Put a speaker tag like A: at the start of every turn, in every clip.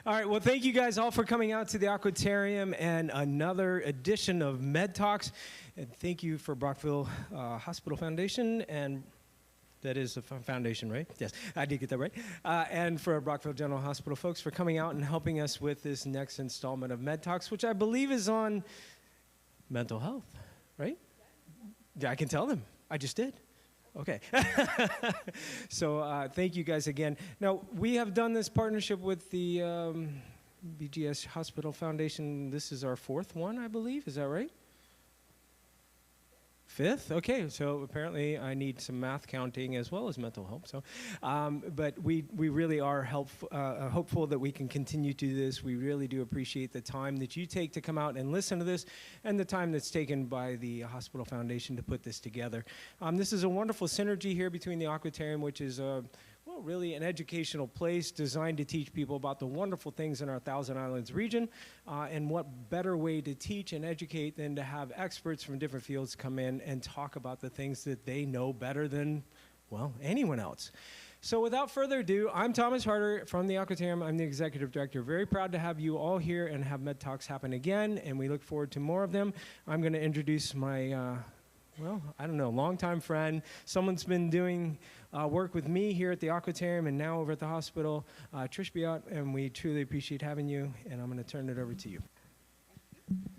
A: All right, well, thank you guys all for coming out to the Aquatarium and another edition of MEDtalks. And thank you for Brockville Hospital Foundation, and that is a foundation, right? Yes, I did get that right. And for Brockville General Hospital folks for coming out and helping us with this next installment of MEDtalks, which I believe is on mental health, right? Yeah, I can tell them. I just did. Okay. So thank you guys again. Now, we have done this partnership with the BGS Hospital Foundation. This is our fourth one, I believe. Is that right? Fifth? Okay, so apparently I need some math counting as well as mental help. So, but we really are hopeful that we can continue to do this. We really do appreciate the time that you take to come out and listen to this, and the time that's taken by the Hospital Foundation to put this together. This is a wonderful synergy here between the Aquatarium, which is well, really an educational place designed to teach people about the wonderful things in our Thousand Islands region, and what better way to teach and educate than to have experts from different fields come in and talk about the things that they know better than, well, anyone else. So without further ado, I'm Thomas Harder from the Aquatarium. I'm the Executive Director. Very proud to have you all here and have MEDtalks happen again, and we look forward to more of them. I'm going to introduce my well, I don't know, longtime friend. Someone's been doing work with me here at the Aquatarium and now over at the hospital, Trish Billett, and we truly appreciate having you, and I'm going to turn it over to you.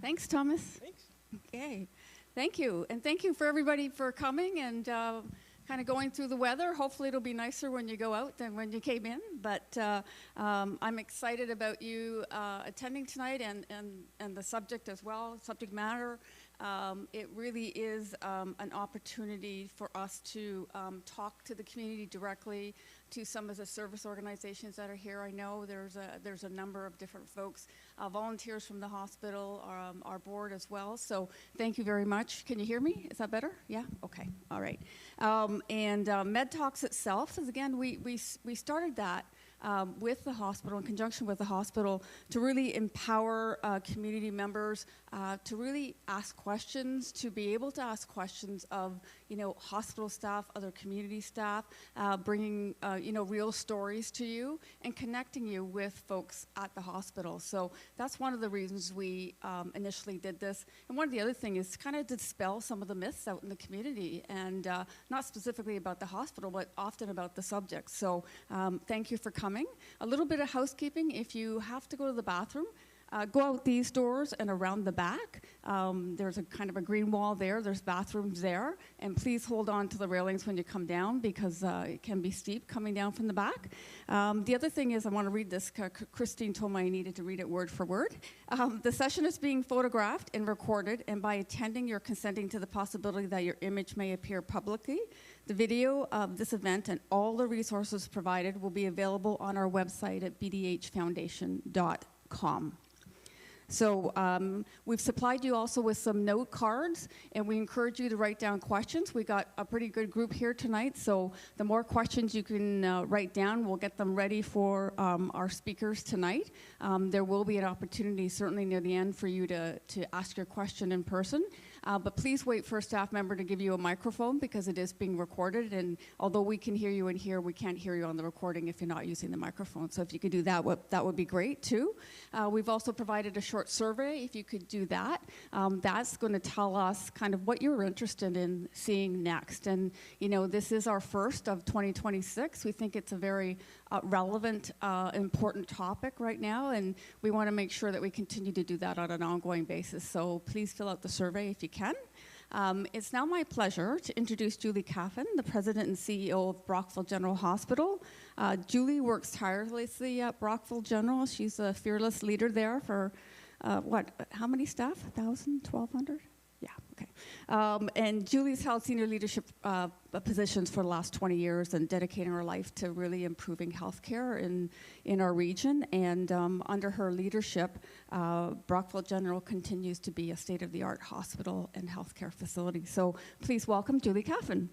B: Thanks, Thomas.
A: Thanks.
B: Okay. Thank you. And thank you for everybody for coming and kind of going through the weather. Hopefully it'll be nicer when you go out than when you came in. But I'm excited about you attending tonight and the subject as well, subject matter. It really is an opportunity for us to talk to the community directly, to some of the service organizations that are here. I know there's a number of different folks, volunteers from the hospital, our board as well. So thank you very much. Can you hear me? Is that better? Yeah? Okay. All right. And MEDtalks itself is, again, we started that with the hospital, in conjunction with the hospital, to really empower community members to really ask questions, to be able to ask questions of, hospital staff, other community staff, bringing, real stories to you and connecting you with folks at the hospital. So that's one of the reasons we initially did this. And one of the other things is kind of dispel some of the myths out in the community, and not specifically about the hospital, but often about the subject. So thank you for coming. A little bit of housekeeping. If you have to go to the bathroom, go out these doors and around the back. There's a kind of a green wall there. There's bathrooms there. And please hold on to the railings when you come down, because it can be steep coming down from the back. The other thing is, I want to read this. Christine told me I needed to read it word for word. The session is being photographed and recorded, and by attending, you're consenting to the possibility that your image may appear publicly. The video of this event and all the resources provided will be available on our website at bdhfoundation.com. So we've supplied you also with some note cards, and we encourage you to write down questions. We got a pretty good group here tonight, so the more questions you can write down, we'll get them ready for our speakers tonight. There will be an opportunity, certainly near the end, for you to ask your question in person. But please wait for a staff member to give you a microphone, because it is being recorded, and although we can hear you in here, we can't hear you on the recording if you're not using the microphone. So if you could do that, that would be great too. We've also provided a short survey, if you could do that. That's going to tell us kind of what you're interested in seeing next. And this is our first of 2026. We think it's a very relevant, important topic right now, and we want to make sure that we continue to do that on an ongoing basis. So please fill out the survey if you can. It's now my pleasure to introduce Julie Caffin, the President and CEO of Brockville General Hospital. Julie works tirelessly at Brockville General. She's a fearless leader there for, how many staff? 1,000, 1,200? Yeah, okay. And Julie's held senior leadership positions for the last 20 years and dedicating her life to really improving healthcare in our region. And under her leadership, Brockville General continues to be a state-of-the-art hospital and healthcare facility. So please welcome Julie Caffin.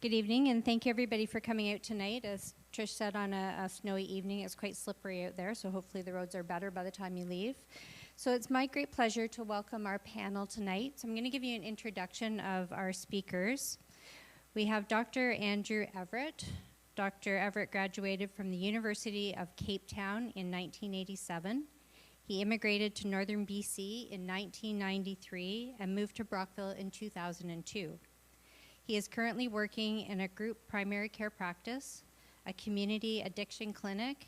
C: Good evening, and thank you everybody for coming out tonight. As Trish said, on a snowy evening, it's quite slippery out there, so hopefully the roads are better by the time you leave. So it's my great pleasure to welcome our panel tonight. So I'm going to give you an introduction of our speakers. We have Dr. Andrew Everett, Dr. Everett graduated from the University of Cape Town in 1987. He immigrated to northern BC in 1993 and moved to Brockville in 2002. He is currently working in a group primary care practice, a community addiction clinic,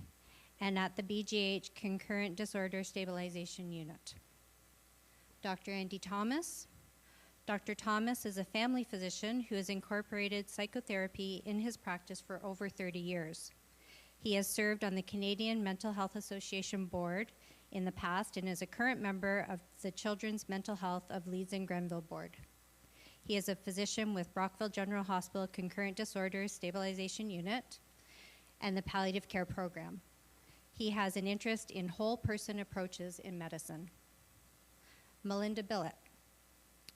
C: and at the BGH Concurrent Disorder Stabilization Unit. Dr. Andy Thomas. Dr. Thomas is a family physician who has incorporated psychotherapy in his practice for over 30 years. He has served on the Canadian Mental Health Association Board in the past and is a current member of the Children's Mental Health of Leeds and Grenville Board. He is a physician with Brockville General Hospital Concurrent Disorder Stabilization Unit and the Palliative Care Program. He has an interest in whole person approaches in medicine. Melinda Billett.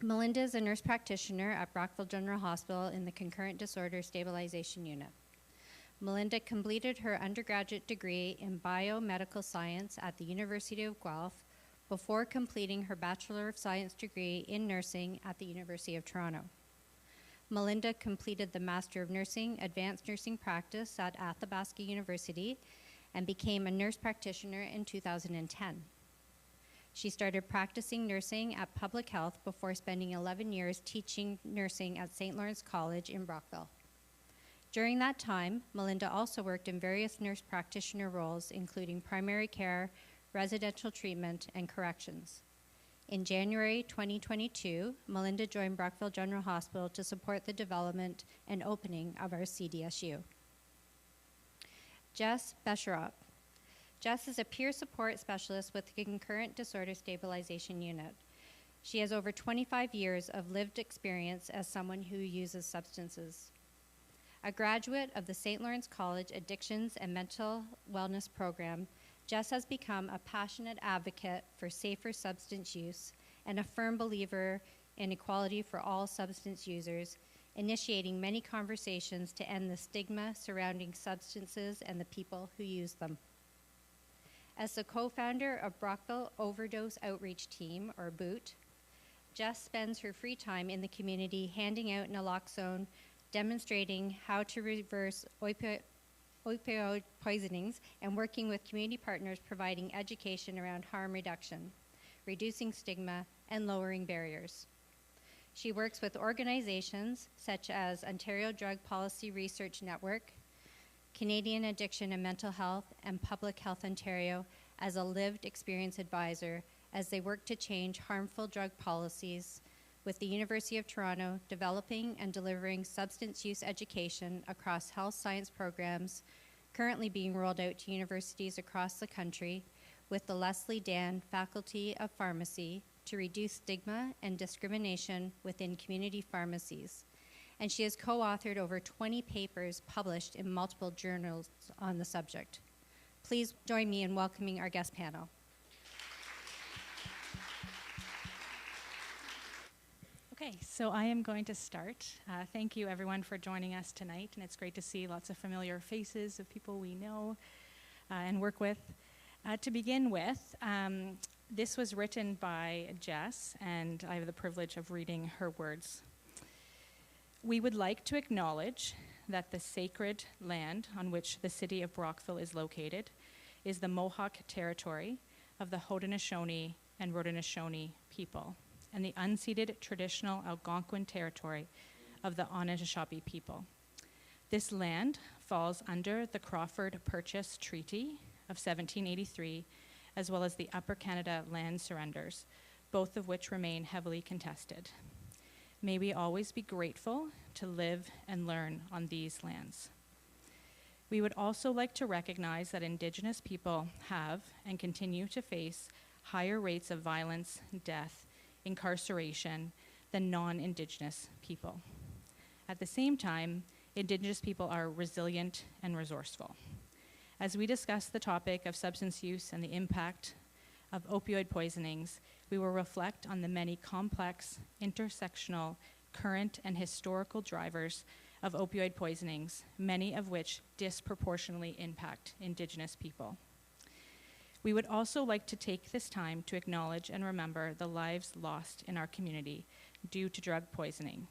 C: Melinda is a nurse practitioner at Brockville General Hospital in the Concurrent Disorder Stabilization Unit. Melinda completed her undergraduate degree in biomedical science at the University of Guelph before completing her Bachelor of Science degree in nursing at the University of Toronto. Melinda completed the Master of Nursing, Advanced Nursing Practice at Athabasca University and became a nurse practitioner in 2010. She started practicing nursing at Public Health before spending 11 years teaching nursing at St. Lawrence College in Brockville. During that time, Melinda also worked in various nurse practitioner roles, including primary care, residential treatment, and corrections. In January 2022, Melinda joined Brockville General Hospital to support the development and opening of our CDSU. Jess Besharah. Jess is a peer support specialist with the Concurrent Disorder Stabilization Unit. She has over 25 years of lived experience as someone who uses substances. A graduate of the St. Lawrence College Addictions and Mental Wellness Program, Jess has become a passionate advocate for safer substance use and a firm believer in equality for all substance users, initiating many conversations to end the stigma surrounding substances and the people who use them. As the co-founder of Brockville Overdose Outreach Team, or BOOT, Jess spends her free time in the community handing out naloxone, demonstrating how to reverse opioid poisonings, and working with community partners providing education around harm reduction, reducing stigma, and lowering barriers. She works with organizations such as Ontario Drug Policy Research Network, Canadian Addiction and Mental Health, and Public Health Ontario as a lived experience advisor as they work to change harmful drug policies, with the University of Toronto developing and delivering substance use education across health science programs currently being rolled out to universities across the country, with the Leslie Dan Faculty of Pharmacy to reduce stigma and discrimination within community pharmacies. And she has co-authored over 20 papers published in multiple journals on the subject. Please join me in welcoming our guest panel.
D: Okay, so I am going to start. Thank you everyone for joining us tonight, and it's great to see lots of familiar faces of people we know and work with. To begin with, this was written by Jess, and I have the privilege of reading her words. We would like to acknowledge that the sacred land on which the city of Brockville is located is the Mohawk territory of the Haudenosaunee and Haudenosaunee people, and the unceded traditional Algonquin territory of the Anishinaabe people. This land falls under the Crawford Purchase Treaty of 1783, as well as the Upper Canada land surrenders, both of which remain heavily contested. May we always be grateful to live and learn on these lands. We would also like to recognize that Indigenous people have and continue to face higher rates of violence, death, incarceration than non-Indigenous people. At the same time, Indigenous people are resilient and resourceful. As we discuss the topic of substance use and the impact of opioid poisonings, we will reflect on the many complex, intersectional, current, and historical drivers of opioid poisonings, many of which disproportionately impact Indigenous people. We would also like to take this time to acknowledge and remember the lives lost in our community due to drug poisoning.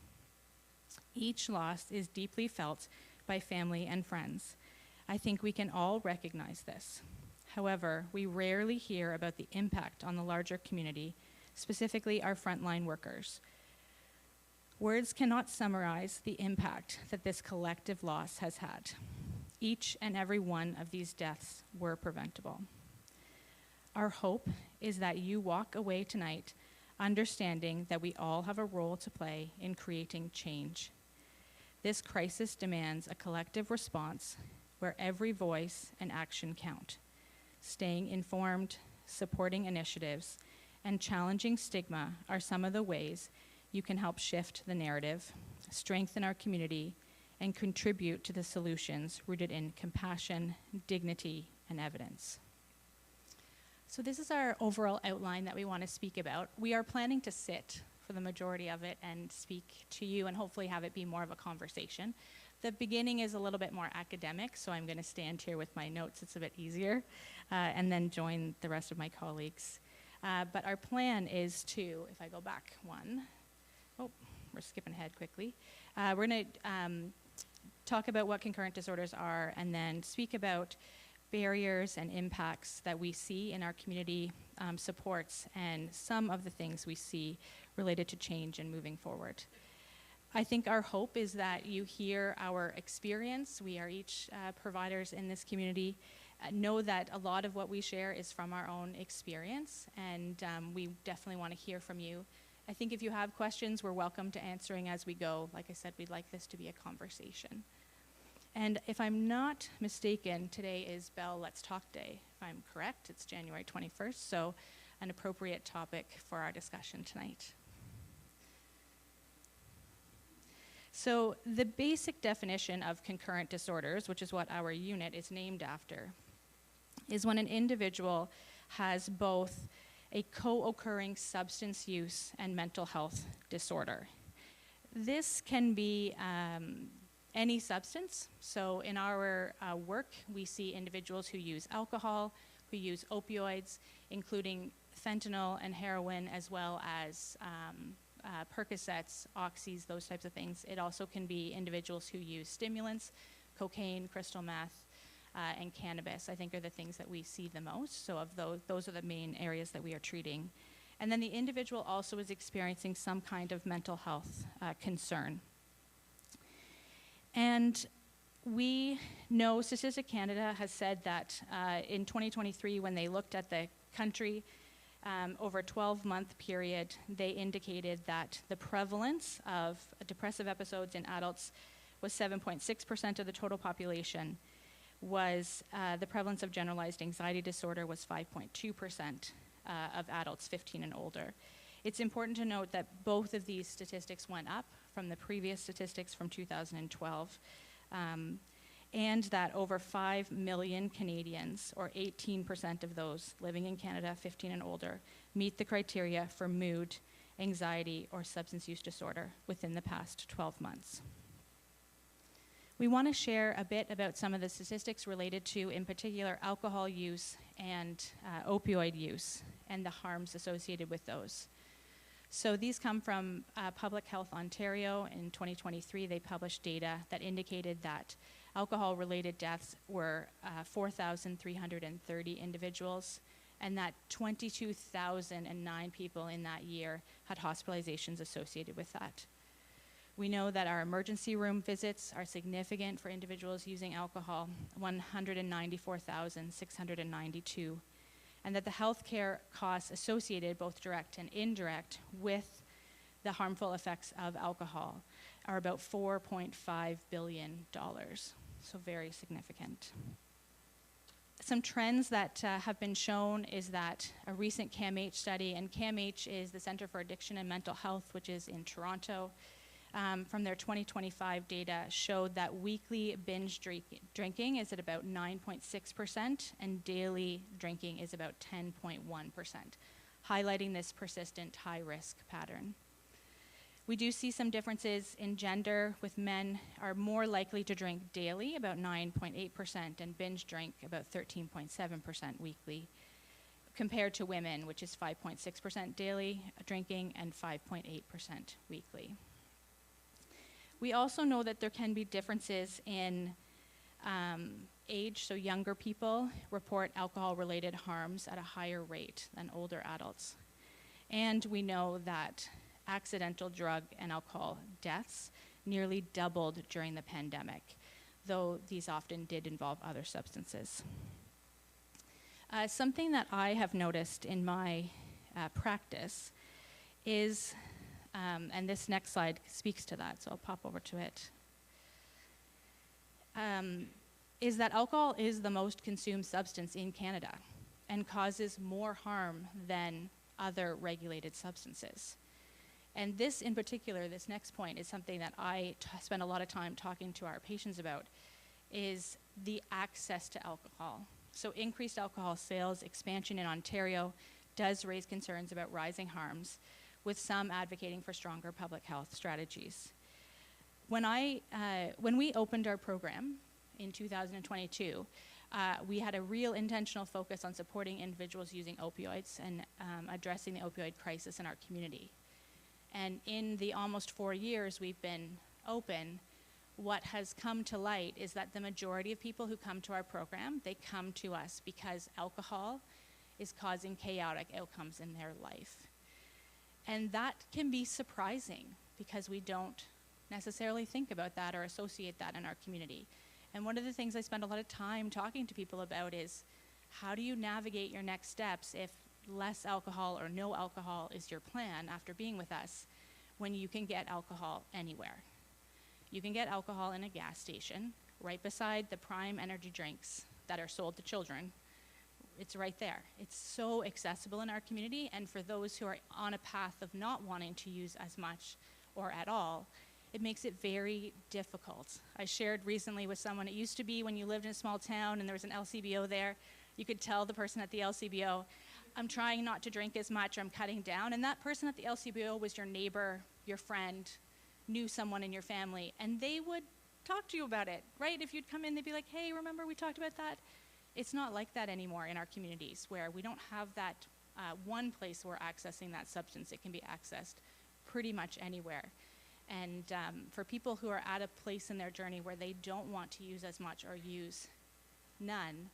D: Each loss is deeply felt by family and friends. I think we can all recognize this. However, we rarely hear about the impact on the larger community, specifically our frontline workers. Words cannot summarize the impact that this collective loss has had. Each and every one of these deaths were preventable. Our hope is that you walk away tonight understanding that we all have a role to play in creating change. This crisis demands a collective response where every voice and action count. Staying informed, supporting initiatives, and challenging stigma are some of the ways you can help shift the narrative, strengthen our community, and contribute to the solutions rooted in compassion, dignity, and evidence. So this is our overall outline that we want to speak about. We are planning to sit for the majority of it and speak to you and hopefully have it be more of a conversation. The beginning is a little bit more academic, so I'm going to stand here with my notes. It's a bit easier, and then join the rest of my colleagues. But our plan is to, if I go back one, we're skipping ahead quickly. We're going to talk about what concurrent disorders are and then speak about barriers and impacts that we see in our community supports and some of the things we see related to change and moving forward. I think our hope is that you hear our experience. We are each providers in this community. Know that a lot of what we share is from our own experience, and we definitely want to hear from you. I think if you have questions, we're welcome to answering as we go. Like I said, we'd like this to be a conversation. And if I'm not mistaken, today is Bell Let's Talk Day. If I'm correct, it's January 21st, so an appropriate topic for our discussion tonight. So the basic definition of concurrent disorders, which is what our unit is named after, is when an individual has both a co-occurring substance use and mental health disorder. This can be any substance. So in our work, we see individuals who use alcohol, who use opioids, including fentanyl and heroin, as well as Percocets, oxys, those types of things. It also can be individuals who use stimulants, cocaine, crystal meth, and cannabis, I think, are the things that we see the most. So of those are the main areas that we are treating. And then the individual also is experiencing some kind of mental health concern. And we know Statistics Canada has said that in 2023, when they looked at the country, over a 12-month period, they indicated that the prevalence of depressive episodes in adults was 7.6% of the total population. The prevalence of generalized anxiety disorder was 5.2% of adults 15 and older. It's important to note that both of these statistics went up from the previous statistics from 2012, and that over 5 million Canadians, or 18% of those living in Canada 15 and older, meet the criteria for mood, anxiety, or substance use disorder within the past 12 months. We want to share a bit about some of the statistics related to, in particular, alcohol use and opioid use and the harms associated with those. So these come from Public Health Ontario. In 2023, they published data that indicated that alcohol-related deaths were 4,330 individuals, and that 22,009 people in that year had hospitalizations associated with that. We know that our emergency room visits are significant for individuals using alcohol, 194,692, and that the healthcare costs associated, both direct and indirect, with the harmful effects of alcohol are about $4.5 billion, so very significant. Some trends that have been shown is that a recent CAMH study, and CAMH is the Centre for Addiction and Mental Health, which is in Toronto, from their 2025 data showed that weekly binge drinking is at about 9.6% and daily drinking is about 10.1%, highlighting this persistent high-risk pattern. We do see some differences in gender, with men are more likely to drink daily, about 9.8%, and binge drink about 13.7% weekly, compared to women, which is 5.6% daily drinking and 5.8% weekly. We also know that there can be differences in age, so younger people report alcohol-related harms at a higher rate than older adults. And we know that accidental drug and alcohol deaths nearly doubled during the pandemic, though these often did involve other substances. Something that I have noticed in my practice is, and this next slide speaks to that, so I'll pop over to it, is that alcohol is the most consumed substance in Canada and causes more harm than other regulated substances. And this in particular, this next point, is something that I spend a lot of time talking to our patients about, is the access to alcohol. So increased alcohol sales, expansion in Ontario does raise concerns about rising harms, with some advocating for stronger public health strategies. When we opened our program in 2022, we had a real intentional focus on supporting individuals using opioids and addressing the opioid crisis in our community. And in the almost 4 years we've been open, what has come to light is that the majority of people who come to our program, they come to us because alcohol is causing chaotic outcomes in their life. And that can be surprising because we don't necessarily think about that or associate that in our community. And one of the things I spend a lot of time talking to people about is, how do you navigate your next steps if less alcohol or no alcohol is your plan after being with us, when you can get alcohol anywhere? You can get alcohol in a gas station right beside the prime energy drinks that are sold to children. It's right there. It's so accessible in our community, and for those who are on a path of not wanting to use as much or at all, it makes it very difficult. I shared recently with someone, it used to be when you lived in a small town and there was an LCBO there, you could tell the person at the LCBO, I'm trying not to drink as much, or I'm cutting down, and that person at the LCBO was your neighbor, your friend, knew someone in your family, and they would talk to you about it, right? If you'd come in, they'd be like, hey, remember we talked about that? It's not like that anymore in our communities, where we don't have that one place where accessing that substance. It can be accessed pretty much anywhere. And for people who are at a place in their journey where they don't want to use as much or use none,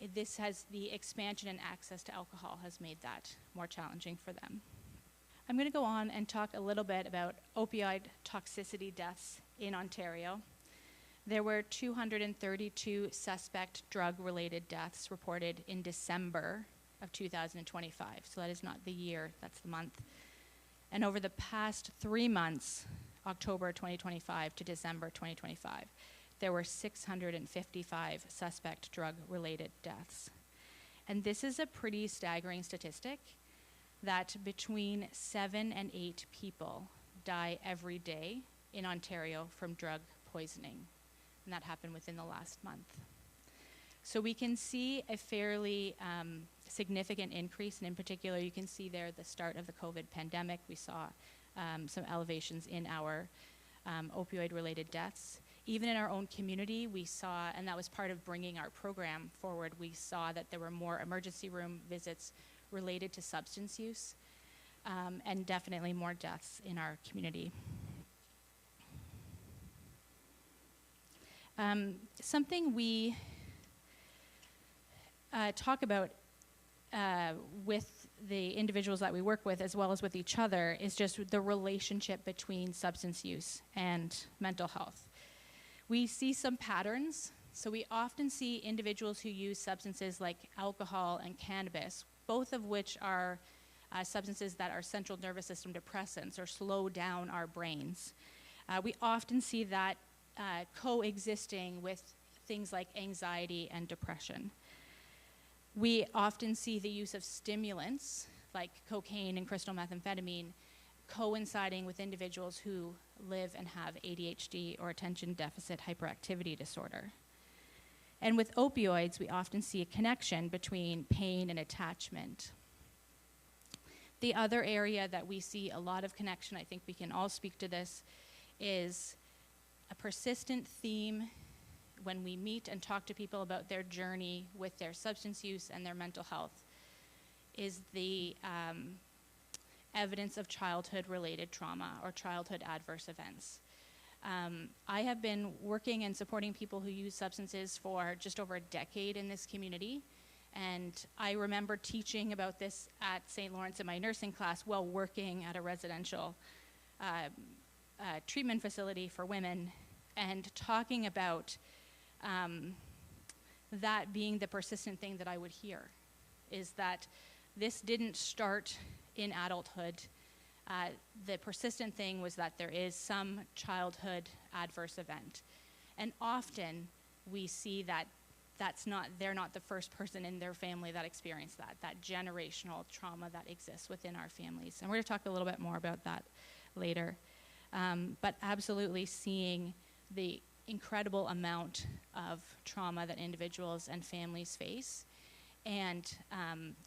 D: the expansion and access to alcohol has made that more challenging for them. I'm going to go on and talk a little bit about opioid toxicity deaths in Ontario. There were 232 suspect drug-related deaths reported in December of 2025. So that is not the year, that's the month. And over the past 3 months, October 2025 to December 2025, there were 655 suspect drug-related deaths. And this is a pretty staggering statistic, that between 7 and 8 people die every day in Ontario from drug poisoning. And that happened within the last month. So we can see a fairly significant increase, and in particular, you can see there the start of the COVID pandemic. We saw some elevations in our opioid-related deaths. Even in our own community, we saw, and that was part of bringing our program forward, we saw that there were more emergency room visits related to substance use, and definitely more deaths in our community. Something we talk about with the individuals that we work with, as well as with each other, is just the relationship between substance use and mental health. We see some patterns. So we often see individuals who use substances like alcohol and cannabis, both of which are substances that are central nervous system depressants or slow down our brains. We often see that coexisting with things like anxiety and depression. We often see the use of stimulants like cocaine and crystal methamphetamine coinciding with individuals who live and have ADHD or attention deficit hyperactivity disorder. And with opioids, we often see a connection between pain and attachment. The other area that we see a lot of connection, I think we can all speak to this, is a persistent theme when we meet and talk to people about their journey with their substance use and their mental health, is the evidence of childhood-related trauma or childhood adverse events. I have been working and supporting people who use substances for just over a decade in this community. And I remember teaching about this at St. Lawrence in my nursing class while working at a residential treatment facility for women, and talking about that being the persistent thing that I would hear, is that this didn't start in adulthood. The persistent thing was that there is some childhood adverse event. And often we see that they're not the first person in their family that experienced that generational trauma that exists within our families. And we're going to talk a little bit more about that later. But absolutely seeing the incredible amount of trauma that individuals and families face, and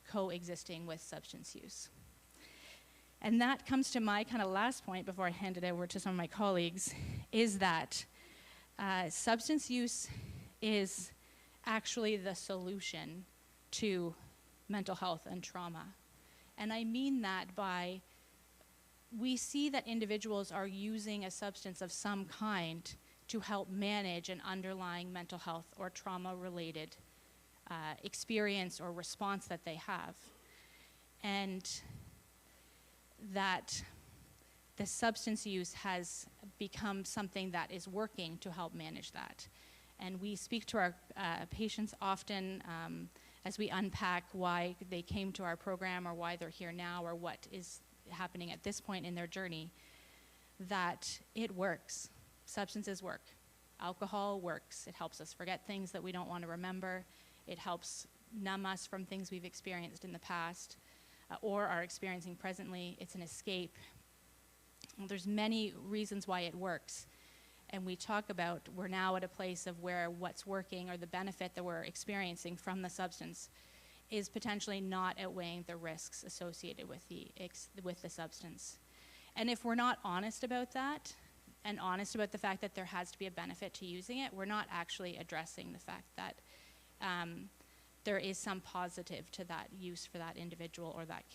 D: coexisting with substance use. And that comes to my kind of last point before I hand it over to some of my colleagues, is that substance use is actually the solution to mental health and trauma. And I mean that by, we see that individuals are using a substance of some kind to help manage an underlying mental health or trauma-related experience or response that they have. And that the substance use has become something that is working to help manage that. And we speak to our patients often as we unpack why they came to our program or why they're here now or what is happening at this point in their journey, that it works. Substances work. Alcohol works. It helps us forget things that we don't want to remember. It helps numb us from things we've experienced in the past or are experiencing presently. It's an escape. Well, there's many reasons why it works. And we talk about, we're now at a place of where what's working or the benefit that we're experiencing from the substance is potentially not outweighing the risks associated with the substance. And if we're not honest about that, and honest about the fact that there has to be a benefit to using it, we're not actually addressing the fact that there is some positive to that use for that individual or that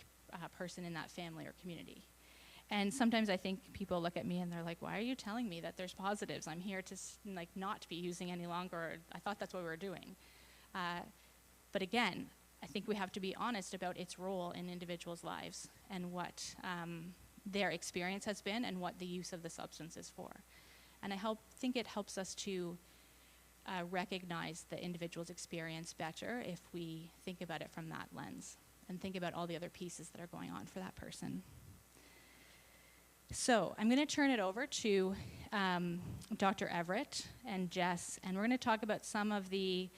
D: person in that family or community. And sometimes I think people look at me and they're like, why are you telling me that there's positives? I'm here to not be using any longer. I thought that's what we were doing. But again, I think we have to be honest about its role in individuals' lives and what their experience has been and what the use of the substance is for. And I think it helps us to recognize the individual's experience better if we think about it from that lens and think about all the other pieces that are going on for that person. So I'm going to turn it over to Dr. Everett and Jess, and we're going to talk about some of the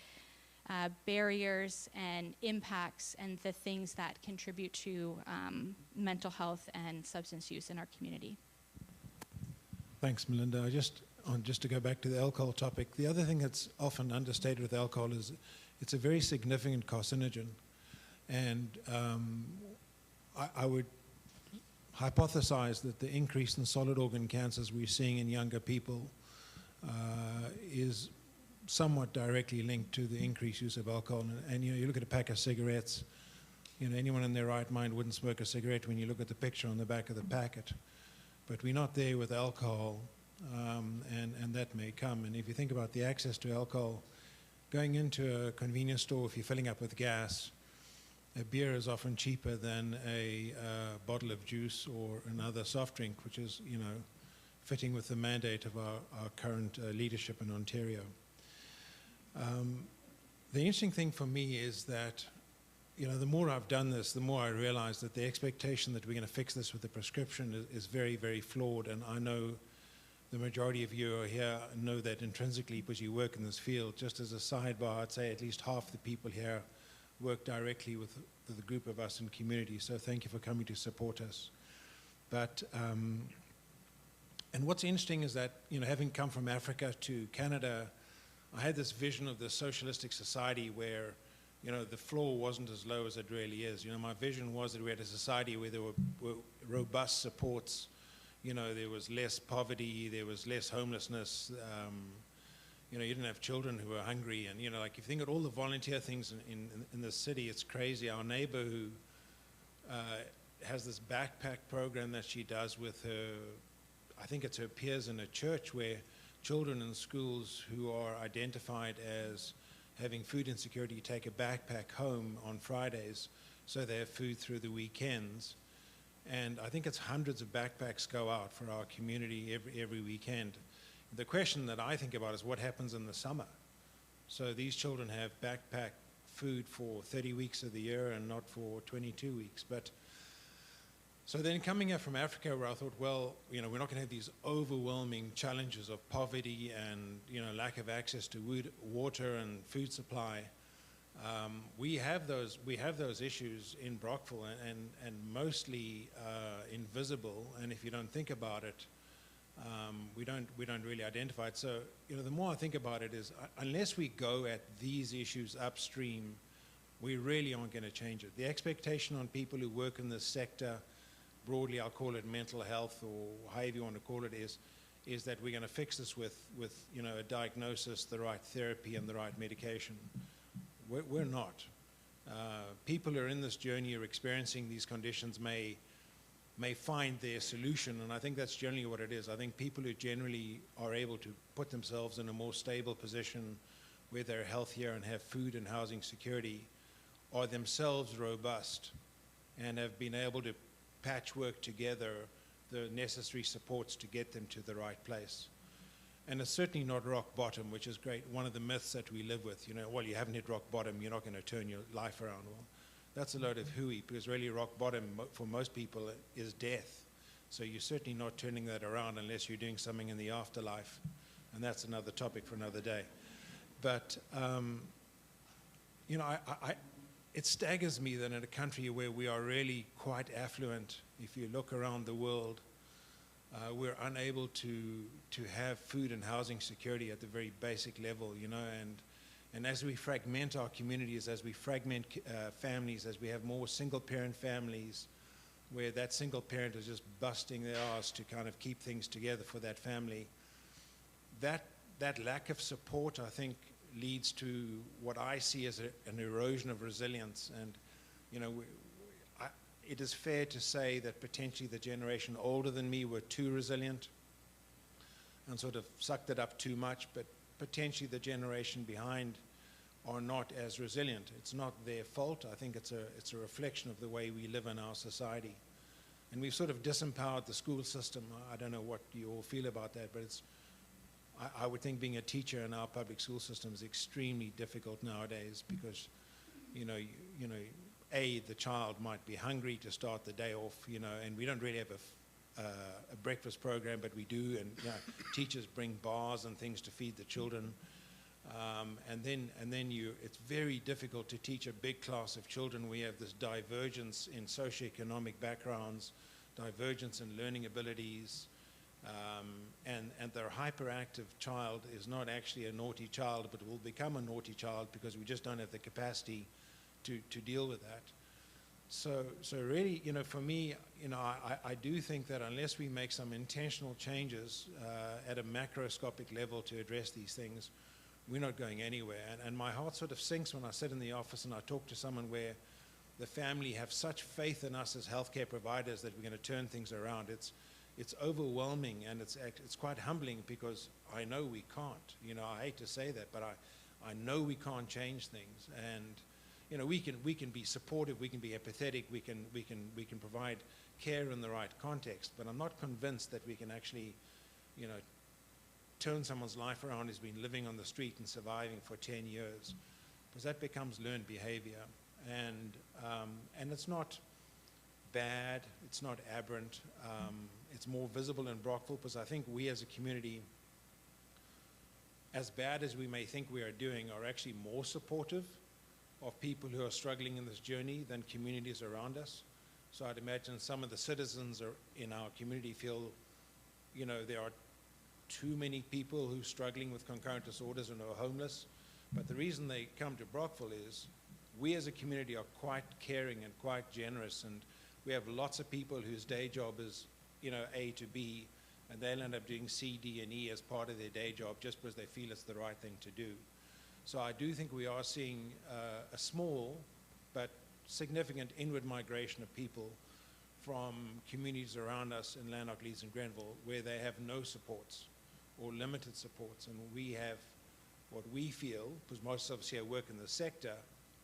D: barriers and impacts and the things that contribute to mental health and substance use in our community.
E: Thanks, Melinda. Just to go back to the alcohol topic, the other thing that's often understated with alcohol is it's a very significant carcinogen. And I would hypothesize that the increase in solid organ cancers we're seeing in younger people is somewhat directly linked to the increased use of alcohol. And you look at a pack of cigarettes, anyone in their right mind wouldn't smoke a cigarette when you look at the picture on the back of the packet. But we're not there with alcohol, and that may come. And if you think about the access to alcohol, going into a convenience store, if you're filling up with gas, a beer is often cheaper than a bottle of juice or another soft drink, which is, fitting with the mandate of our current leadership in Ontario. The interesting thing for me is that, the more I've done this, the more I realize that the expectation that we're going to fix this with a prescription is very, very flawed. And I know the majority of you are here know that intrinsically because you work in this field. Just as a sidebar, I'd say at least half the people here work directly with the group of us in community. So thank you for coming to support us. But, and what's interesting is that, having come from Africa to Canada, I had this vision of the socialistic society where, the floor wasn't as low as it really is. My vision was that we had a society where there were robust supports. There was less poverty, there was less homelessness. You didn't have children who were hungry. And, if you think of all the volunteer things in the city, it's crazy. Our neighbor who has this backpack program that she does with her I think it appears in a church where children in schools who are identified as having food insecurity take a backpack home on Fridays so they have food through the weekends. And I think it's hundreds of backpacks go out for our community every weekend. The question that I think about is what happens in the summer. So these children have backpack food for 30 weeks of the year and not for 22 weeks. But so then coming up from Africa, where I thought, well, we're not going to have these overwhelming challenges of poverty and, lack of access to water and food supply. We have those issues in Brockville and mostly invisible. And if you don't think about it, we don't really identify it. So, the more I think about it is, unless we go at these issues upstream, we really aren't going to change it. The expectation on people who work in this sector, broadly I'll call it mental health or however you want to call it, is that we're going to fix this with a diagnosis, the right therapy and the right medication. We're not. People who are in this journey or experiencing these conditions may find their solution, and I think that's generally what it is. I think people who generally are able to put themselves in a more stable position where they're healthier and have food and housing security are themselves robust and have been able to patchwork together the necessary supports to get them to the right place. And it's certainly not rock bottom, which is great. One of the myths that we live with, well, you haven't hit rock bottom, you're not going to turn your life around. Well, that's a load of hooey, because really rock bottom for most people is death. So you're certainly not turning that around unless you're doing something in the afterlife. And that's another topic for another day. But, it staggers me that in a country where we are really quite affluent, if you look around the world, we're unable to have food and housing security at the very basic level, and as we fragment our communities, as we fragment families, as we have more single-parent families, where that single parent is just busting their ass to kind of keep things together for that family, that lack of support, I think, leads to what I see as an erosion of resilience. And, it is fair to say that potentially the generation older than me were too resilient and sort of sucked it up too much, but potentially the generation behind are not as resilient. It's not their fault. I think it's a reflection of the way we live in our society. And we've sort of disempowered the school system. I don't know what you all feel about that, but I would think being a teacher in our public school system is extremely difficult nowadays because, the child might be hungry to start the day off, and we don't really have a breakfast program, but we do, and teachers bring bars and things to feed the children, and then it's very difficult to teach a big class of children. We have this divergence in socioeconomic backgrounds, divergence in learning abilities, and their hyperactive child is not actually a naughty child, but will become a naughty child because we just don't have the capacity to deal with that. So really, for me, I do think that unless we make some intentional changes at a macroscopic level to address these things, we're not going anywhere. And my heart sort of sinks when I sit in the office and I talk to someone where the family have such faith in us as healthcare providers that we're going to turn things around. It's overwhelming, and it's quite humbling because I know we can't. I hate to say that, but I know we can't change things. And we can be supportive, we can be empathetic, we can provide care in the right context. But I'm not convinced that we can actually, turn someone's life around who's been living on the street and surviving for 10 years, because that becomes learned behavior. And it's not bad, it's not aberrant. It's more visible in Brockville because I think we as a community, as bad as we may think we are doing, are actually more supportive of people who are struggling in this journey than communities around us. So I'd imagine some of the citizens in our community feel, there are too many people who are struggling with concurrent disorders and are homeless. But the reason they come to Brockville is we as a community are quite caring and quite generous, and we have lots of people whose day job is A to B, and they'll end up doing C, D, and E as part of their day job just because they feel it's the right thing to do. So I do think we are seeing a small but significant inward migration of people from communities around us in Lanark, Leeds, and Grenville where they have no supports or limited supports, and we have what we feel, because most of us here work in the sector,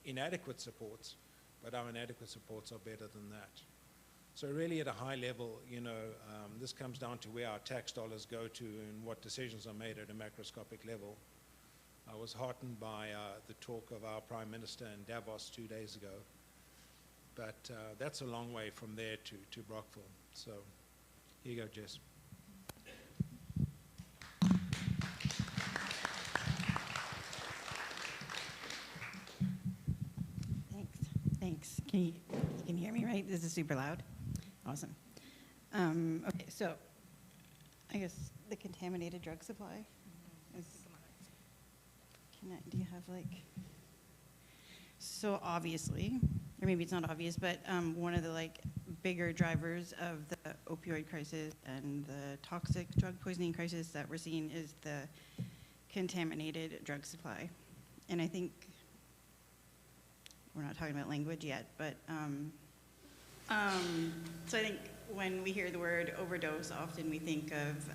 E: inadequate supports, but our inadequate supports are better than that. So really at a high level, this comes down to where our tax dollars go to and what decisions are made at a macroscopic level. I was heartened by the talk of our Prime Minister in Davos 2 days ago, but that's a long way from there to Brockville. So here you go, Jess.
F: Thanks. You can hear me, right? This is super loud. Awesome. Okay, so I guess the contaminated drug supply is. Do you have so obviously, or maybe it's not obvious, but one of the bigger drivers of the opioid crisis and the toxic drug poisoning crisis that we're seeing is the contaminated drug supply. And I think we're not talking about language yet, but so I think when we hear the word overdose, often we think of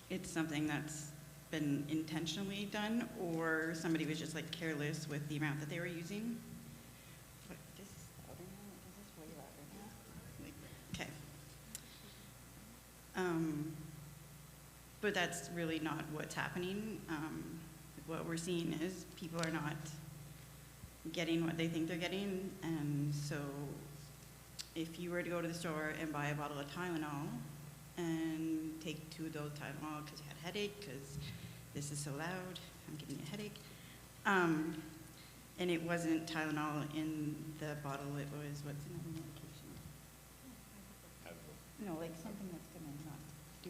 F: it's something that's been intentionally done, or somebody was just careless with the amount that they were using. What, this is louder now? Is this way louder now? Okay. But that's really not what's happening. What we're seeing is people are not getting what they think they're getting, and so if you were to go to the store and buy a bottle of Tylenol and take 2 of those Tylenol because you had a headache, because this is so loud, I'm giving you a headache, and it wasn't Tylenol in the bottle, it was, what's another medication? No, something that's gonna not do,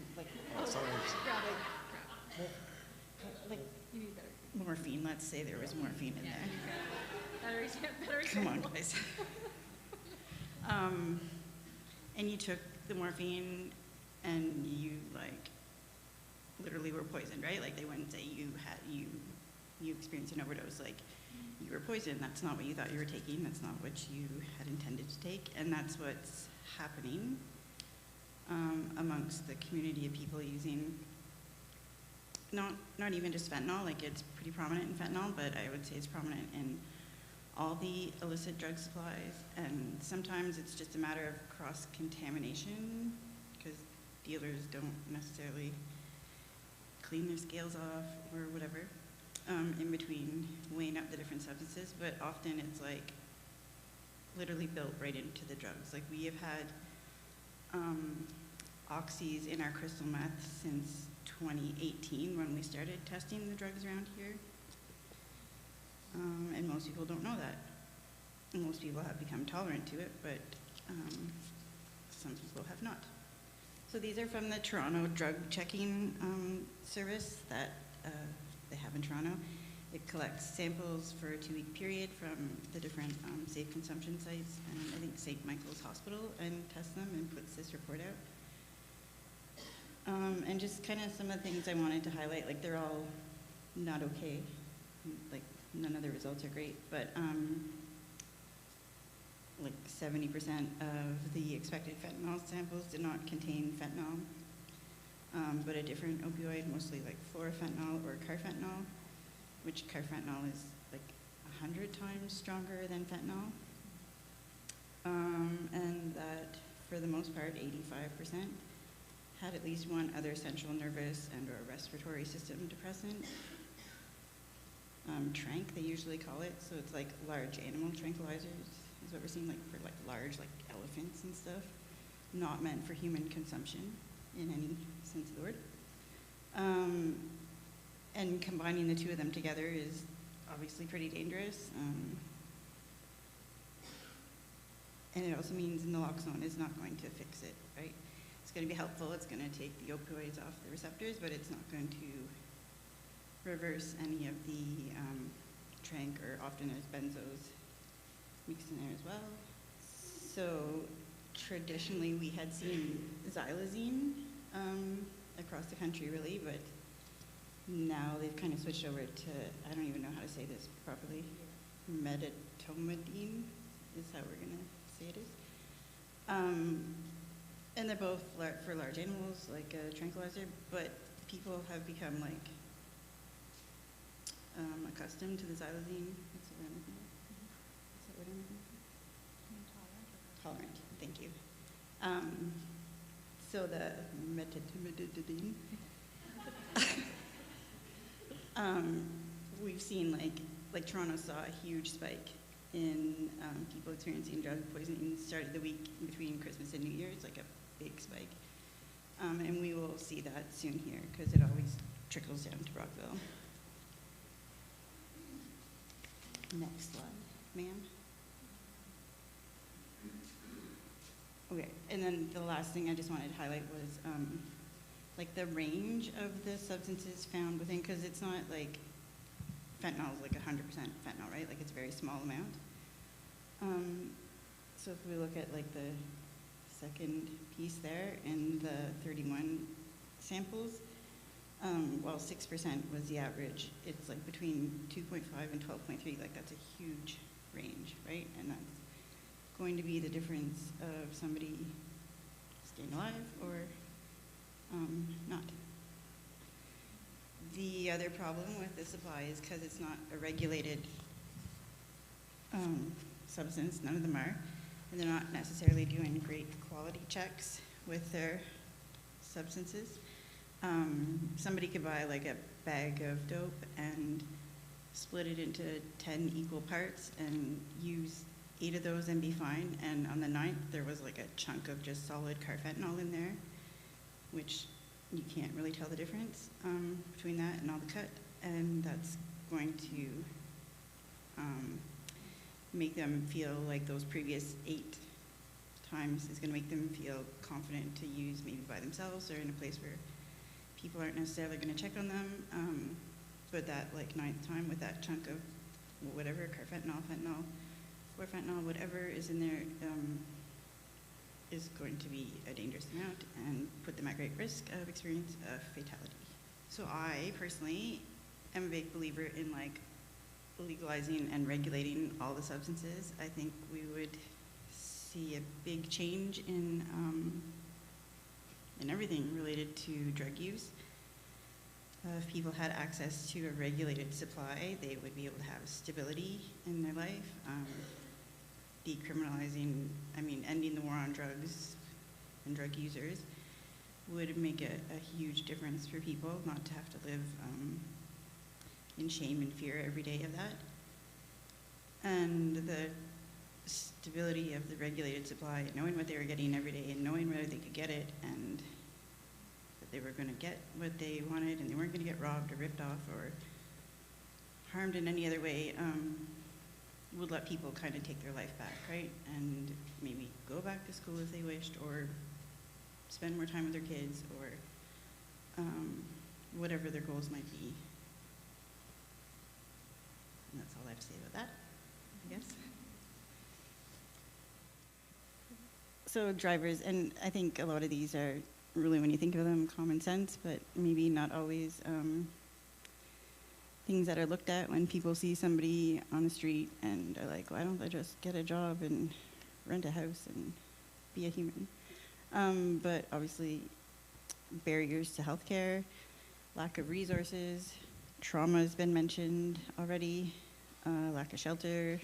F: you need better. Morphine, let's say there was morphine in there. Better Come on, guys. And you took the morphine and you literally were poisoned, right? They wouldn't say you experienced an overdose, you were poisoned. That's not what you thought you were taking. That's not what you had intended to take. And that's what's happening amongst the community of people using not even just fentanyl, it's pretty prominent in fentanyl, but I would say it's prominent in all the illicit drug supplies, and sometimes it's just a matter of cross-contamination, because dealers don't necessarily clean their scales off or whatever in between weighing up the different substances, but often it's literally built right into the drugs. We have had oxys in our crystal meth since 2018 when we started testing the drugs around here. And most people don't know that. And most people have become tolerant to it, but some people have not. So these are from the Toronto Drug Checking Service that they have in Toronto. It collects samples for a 2-week period from the different safe consumption sites, and I think St. Michael's Hospital, and tests them and puts this report out. And just kind of some of the things I wanted to highlight, they're all not okay. None of the results are great, but 70% of the expected fentanyl samples did not contain fentanyl, but a different opioid, mostly fluorofentanyl or carfentanil, which carfentanil is 100 times stronger than fentanyl, and that for the most part, 85% had at least one other central nervous and or respiratory system depressant. Tranq, they usually call it, so it's large animal tranquilizers is what we're seeing, for large elephants and stuff, not meant for human consumption in any sense of the word. And combining the 2 of them together is obviously pretty dangerous. And it also means naloxone is not going to fix it, right? It's going to be helpful, it's going to take the opioids off the receptors, but it's not going to reverse any of the tranq, or often there's benzos mixed in there as well. So traditionally we had seen xylazine across the country really, but now they've kind of switched over to, I don't even know how to say this properly, medetomidine is how we're going to say it is. And they're both for large animals, like a tranquilizer, but people have become like accustomed to the xylazine. What's the word I'm looking at? Is that what I'm looking at? Tolerant, thank you. So the metadidine, we've seen like Toronto saw a huge spike in people experiencing drug poisoning started the week between Christmas and New Year's, like a big spike. And we will see that soon here because it always trickles down to Brockville. Next slide, ma'am. Okay, and then the last thing I just wanted to highlight was like the range of the substances found within, because it's not like fentanyl is like 100% fentanyl, right? Like it's a very small amount. So if we look at like the second piece there in the 31 samples, while 6% was the average, it's like between 2.5 and 12.3, like that's a huge range, right? And that's going to be the difference of somebody staying alive or not. The other problem with the supply is because it's not a regulated substance, none of them are, and they're not necessarily doing great quality checks with their substances. Somebody could buy like a bag of dope and split it into 10 equal parts and use 8 of those and be fine. And on the 9th, there was like a chunk of just solid carfentanil in there, which you can't really tell the difference between that and all the cut. And that's going to make them feel like those previous 8 times is going to make them feel confident to use maybe by themselves or in a place where people aren't necessarily going to check on them. But that like 9th time with that chunk of whatever, carfentanil, fentanyl, or fentanyl, whatever is in there, is going to be a dangerous amount and put them at great risk of experience of fatality. So I personally am a big believer in like legalizing and regulating all the substances. I think we would see a big change in everything related to drug use. If people had access to a regulated supply, they would be able to have stability in their life. Decriminalizing, ending the war on drugs and drug users would make a huge difference for people not to have to live in shame and fear every day of that. And the stability of the regulated supply, knowing what they were getting every day and knowing whether they could get it and that they were going to get what they wanted and they weren't going to get robbed or ripped off or harmed in any other way, would let people kind of take their life back, right? And maybe go back to school if they wished, or spend more time with their kids, or whatever their goals might be. And that's all I have to say about that, I guess. So drivers, and I think a lot of these are really, when you think of them, common sense, but maybe not always things that are looked at when people see somebody on the street and are like, why don't I just get a job and rent a house and be a human? But obviously, barriers to healthcare, lack of resources, trauma has been mentioned already, lack of shelter,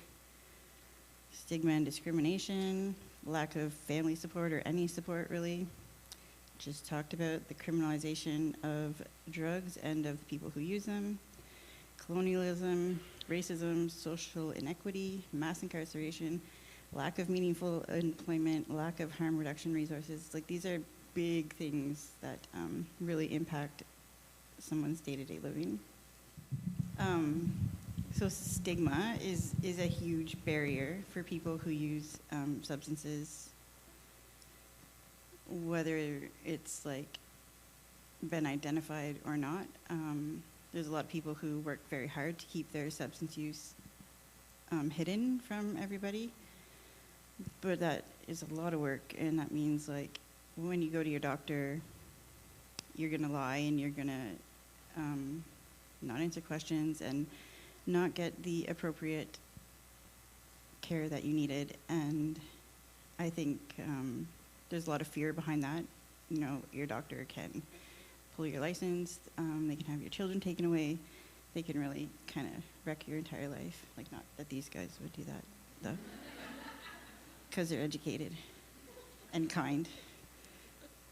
F: stigma and discrimination, lack of family support or any support really. Just talked about the criminalization of drugs and of people who use them. Colonialism, racism, social inequity, mass incarceration, lack of meaningful employment, lack of harm reduction resources. Like these are big things that really impact someone's day-to-day living. So stigma is a huge barrier for people who use substances, whether it's like been identified or not. There's a lot of people who work very hard to keep their substance use hidden from everybody, but that is a lot of work, and that means like when you go to your doctor, you're gonna lie and you're gonna not answer questions and not get the appropriate care that you needed, and I think there's a lot of fear behind that. You know, your doctor can pull your license, they can have your children taken away, they can really kind of wreck your entire life. Like, not that these guys would do that, though, because they're educated and kind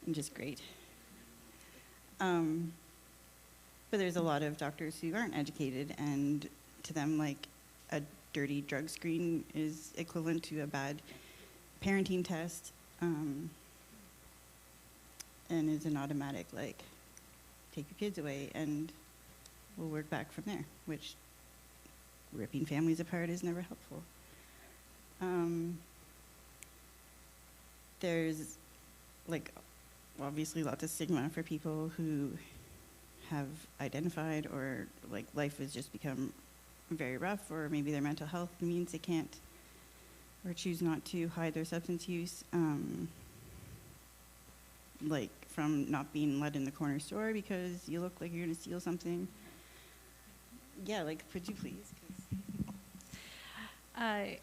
F: and just great. But there's a lot of doctors who aren't educated, and to them, like, a dirty drug screen is equivalent to a bad parenting test, and is an automatic, like, take your kids away and we'll work back from there, which ripping families apart is never helpful. There's, like, obviously lots of stigma for people who have identified, or like life has just become very rough, or maybe their mental health means they can't or choose not to hide their substance use, like from not being let in the corner store because you look like you're going to steal something. Yeah, like, could you please?
D: I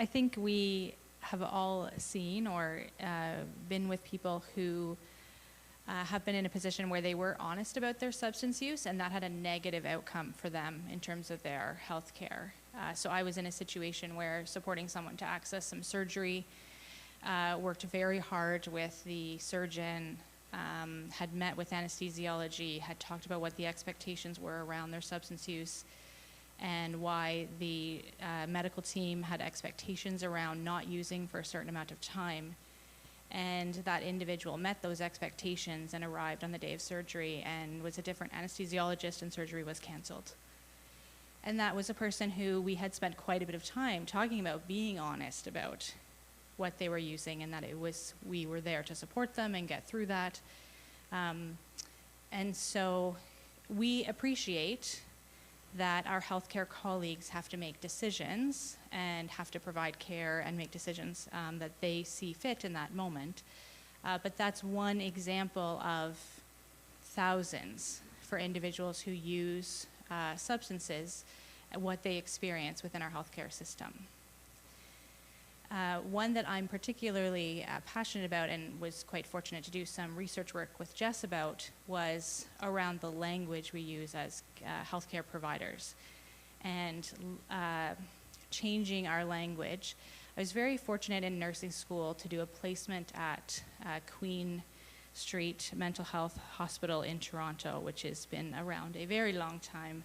D: think we have all seen or been with people who have been in a position where they were honest about their substance use, and that had a negative outcome for them in terms of their health care. So I was in a situation where supporting someone to access some surgery, worked very hard with the surgeon, had met with anesthesiology, had talked about what the expectations were around their substance use, and why the medical team had expectations around not using for a certain amount of time. And that individual met those expectations and arrived on the day of surgery and was a different anesthesiologist, and surgery was canceled. And that was a person who we had spent quite a bit of time talking about being honest about what they were using, and that we were there to support them and get through that. And so we appreciate that our healthcare colleagues have to make decisions and have to provide care and make decisions that they see fit in that moment. But that's one example of thousands for individuals who use substances and what they experience within our healthcare system. One that I'm particularly passionate about and was quite fortunate to do some research work with Jess about was around the language we use as healthcare providers and changing our language. I was very fortunate in nursing school to do a placement at Queen Street Mental Health Hospital in Toronto, which has been around a very long time.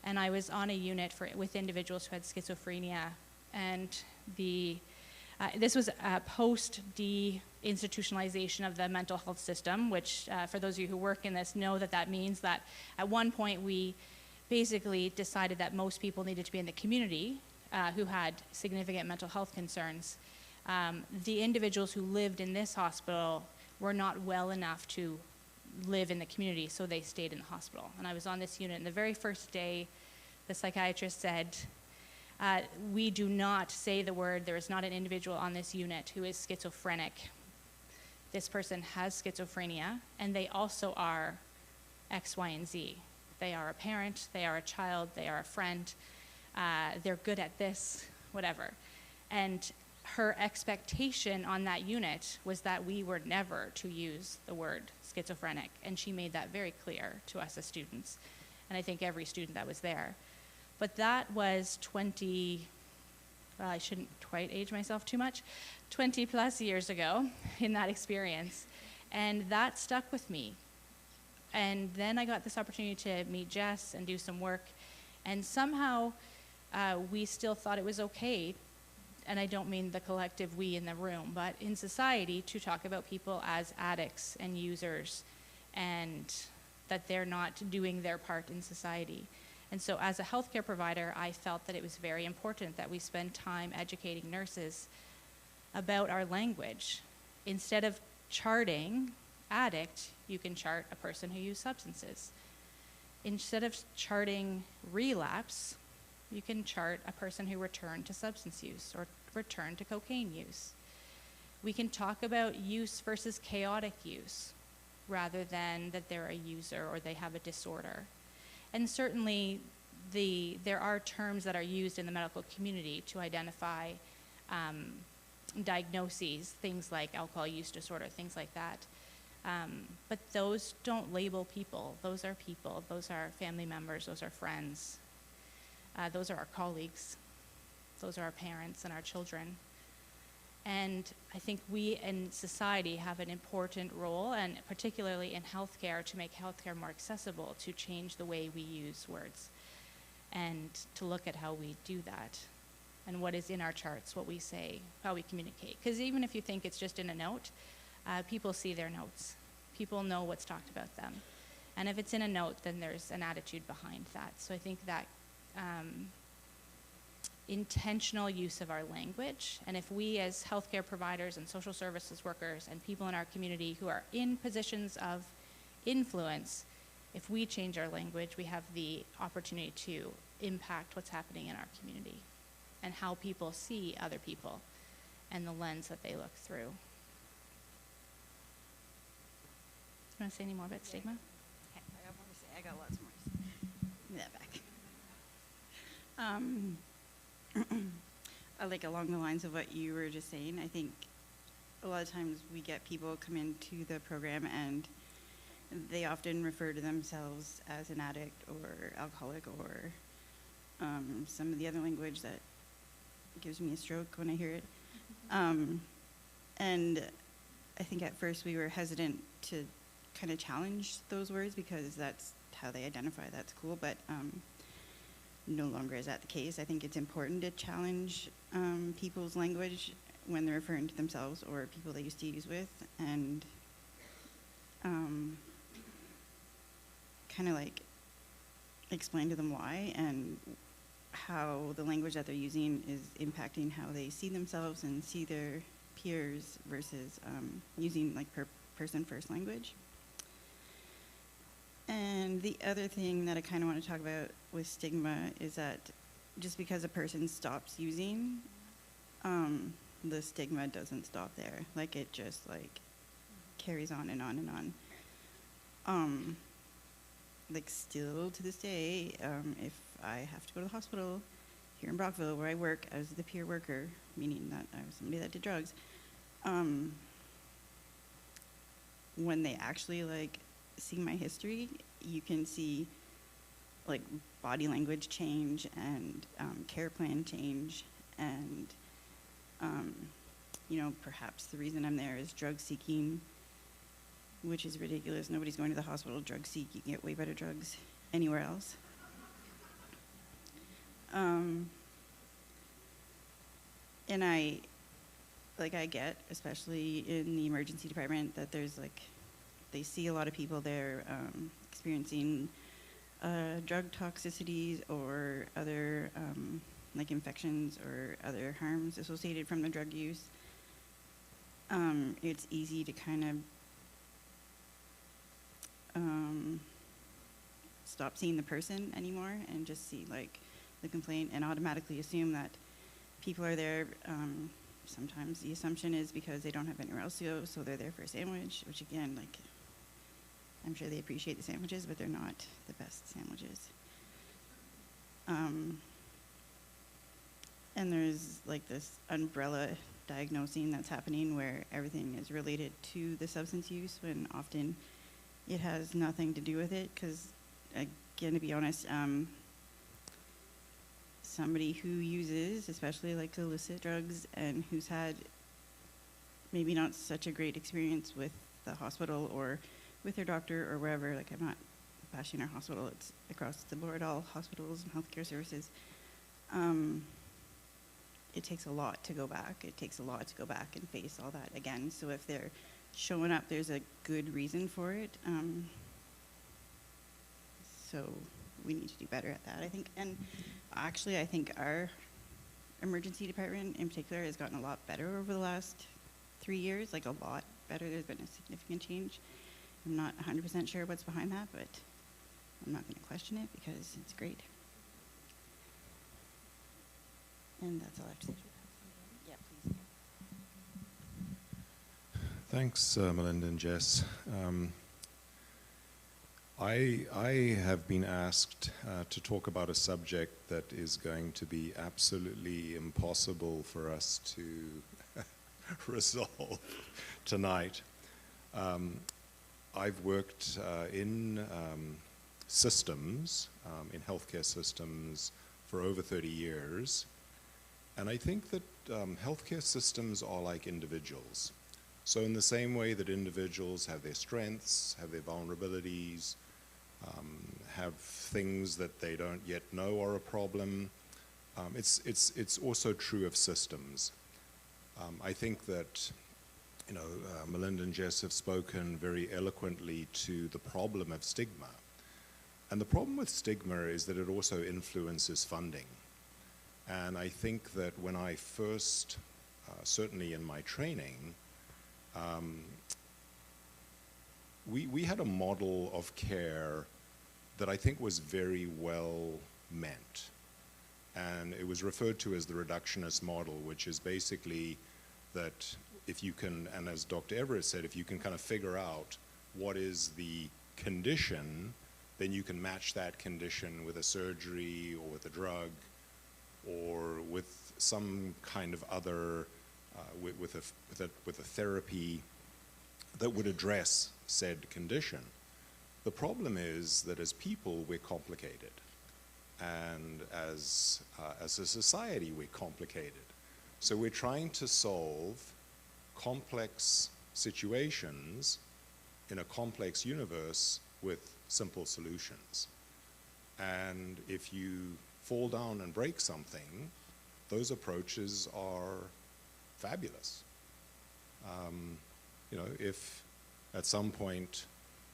D: And I was on a unit with individuals who had schizophrenia, and this was post-deinstitutionalization of the mental health system, which for those of you who work in this know that means that at one point we basically decided that most people needed to be in the community who had significant mental health concerns. The individuals who lived in this hospital were not well enough to live in the community, so they stayed in the hospital. And I was on this unit, and the very first day, the psychiatrist said, we do not say the word, there is not an individual on this unit who is schizophrenic. This person has schizophrenia, and they also are X, Y, and Z. They are a parent, they are a child, they are a friend, they're good at this, whatever. And her expectation on that unit was that we were never to use the word schizophrenic, and she made that very clear to us as students, and I think every student that was there. But that was I shouldn't quite age myself too much, 20 plus years ago in that experience. And that stuck with me. And then I got this opportunity to meet Jess and do some work. And somehow we still thought it was okay, and I don't mean the collective we in the room, but in society, to talk about people as addicts and users, and that they're not doing their part in society. And so as a healthcare provider, I felt that it was very important that we spend time educating nurses about our language. Instead of charting addict, you can chart a person who used substances. Instead of charting relapse, you can chart a person who returned to substance use or returned to cocaine use. We can talk about use versus chaotic use rather than that they're a user or they have a disorder. And certainly there are terms that are used in the medical community to identify diagnoses, things like alcohol use disorder, things like that. But those don't label people. Those are people. Those are family members. Those are friends. Those are our colleagues. Those are our parents and our children. And I think we in society have an important role, and particularly in healthcare, to make healthcare more accessible, to change the way we use words, and to look at how we do that, and what is in our charts, what we say, how we communicate. Because even if you think it's just in a note, people see their notes. People know what's talked about them. And if it's in a note, then there's an attitude behind that. So I think that intentional use of our language, and if we as healthcare providers and social services workers and people in our community who are in positions of influence, if we change our language, we have the opportunity to impact what's happening in our community and how people see other people and the lens that they look through. You want to say any more about stigma?
F: Okay. I want to say, I got lots more to say. Give me that back. Like along the lines of what you were just saying, I think a lot of times we get people come into the program and they often refer to themselves as an addict or alcoholic or some of the other language that gives me a stroke when I hear it. And I think at first we were hesitant to kind of challenge those words because that's how they identify, that's cool, but no longer is that the case. I think it's important to challenge people's language when they're referring to themselves or people they used to use with, and kind of like explain to them why and how the language that they're using is impacting how they see themselves and see their peers versus using like person first language. And the other thing that I kind of want to talk about with stigma is that just because a person stops using, the stigma doesn't stop there. Like it just like carries on and on and on. Like still to this day, if I have to go to the hospital here in Brockville where I work as the peer worker, meaning that I was somebody that did drugs, when they actually like see my history, you can see like body language change and care plan change, and you know, perhaps the reason I'm there is drug seeking, which is ridiculous. Nobody's going to the hospital drug seek. You can get way better drugs anywhere else. And I get, especially in the emergency department, that there's like, they see a lot of people there experiencing drug toxicities or other like infections or other harms associated from the drug use. It's easy to kind of stop seeing the person anymore and just see like the complaint and automatically assume that people are there. Sometimes the assumption is because they don't have anywhere else to go, so they're there for a sandwich, which again, like, I'm sure they appreciate the sandwiches, but they're not the best sandwiches. And there's like this umbrella diagnosing that's happening where everything is related to the substance use when often it has nothing to do with it, because again, to be honest, somebody who uses, especially like illicit drugs, and who's had maybe not such a great experience with the hospital or with their doctor or wherever, like I'm not bashing our hospital, it's across the board, all hospitals and healthcare services. It takes a lot to go back. It takes a lot to go back and face all that again. So if they're showing up, there's a good reason for it. So we need to do better at that, I think. And actually, I think our emergency department in particular has gotten a lot better over the last 3 years, like a lot better. There's been a significant change. I'm not 100% sure what's behind that, but I'm not going to question it because it's great. And that's all I have to say. Yeah, please.
G: Thanks, Melinda and Jess. I have been asked to talk about a subject that is going to be absolutely impossible for us to resolve tonight. I've worked in systems, in healthcare systems, for over 30 years. And I think that healthcare systems are like individuals. So in the same way that individuals have their strengths, have their vulnerabilities, have things that they don't yet know are a problem, it's also true of systems. I think that, Melinda and Jess have spoken very eloquently to the problem of stigma. And the problem with stigma is that it also influences funding. And I think that when I first, certainly in my training, we had a model of care that I think was very well meant. And it was referred to as the reductionist model, which is basically that if you can, and as Dr. Everett said, if you can kind of figure out what is the condition, then you can match that condition with a surgery or with a drug or with some kind of other, with a therapy that would address said condition. The problem is that as people, we're complicated. And as a society, we're complicated. So we're trying to solve complex situations in a complex universe with simple solutions. And if you fall down and break something, those approaches are fabulous. If at some point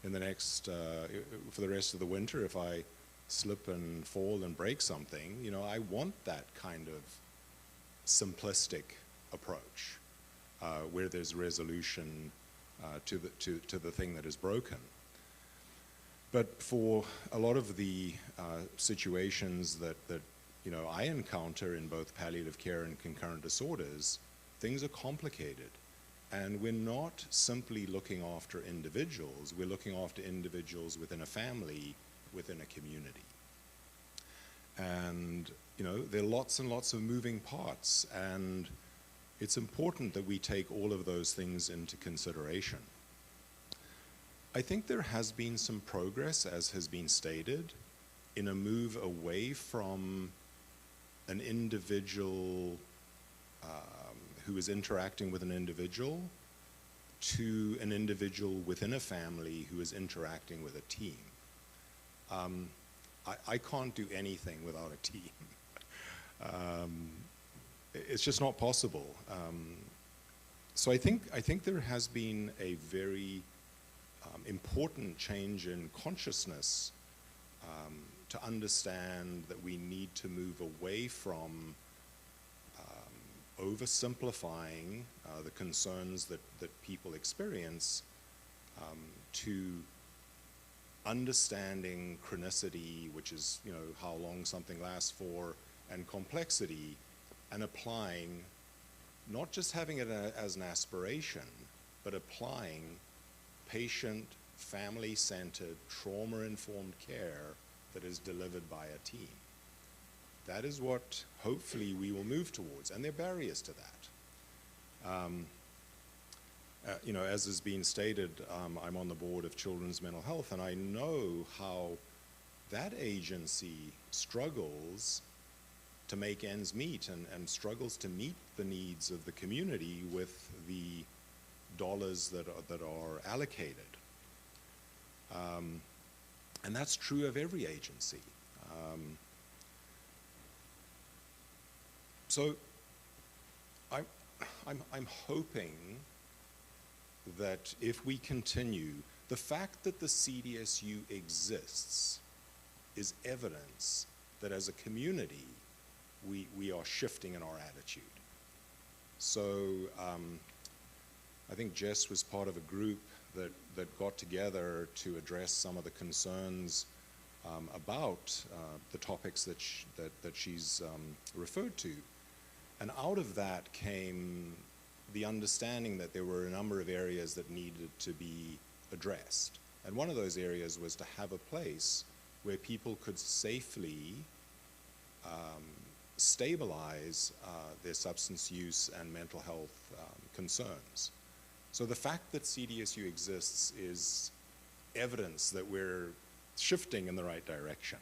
G: in the next, for the rest of the winter, if I slip and fall and break something, I want that kind of simplistic approach where there's resolution to the thing that is broken. But for a lot of the situations that I encounter in both palliative care and concurrent disorders, things are complicated. And we're not simply looking after individuals, we're looking after individuals within a family, within a community. And, there are lots and lots of moving parts, and it's important that we take all of those things into consideration. I think there has been some progress, as has been stated, in a move away from an individual who is interacting with an individual to an individual within a family who is interacting with a team. I can't do anything without a team. It's just not possible. So I think there has been a very important change in consciousness to understand that we need to move away from oversimplifying the concerns that people experience to understanding chronicity, which is how long something lasts for, and complexity, and applying, not just having it as an aspiration, but applying patient, family-centered, trauma-informed care that is delivered by a team. That is what hopefully we will move towards, and there are barriers to that. As has been stated, I'm on the board of Children's Mental Health, and I know how that agency struggles to make ends meet and struggles to meet the needs of the community with the dollars that are allocated. And that's true of every agency. So I'm hoping that if we continue, the fact that the CDSU exists is evidence that as a community, we are shifting in our attitude. So I think Jess was part of a group that got together to address some of the concerns about the topics that she's referred to. And out of that came the understanding that there were a number of areas that needed to be addressed. And one of those areas was to have a place where people could safely stabilize their substance use and mental health concerns. So the fact that CDSU exists is evidence that we're shifting in the right direction.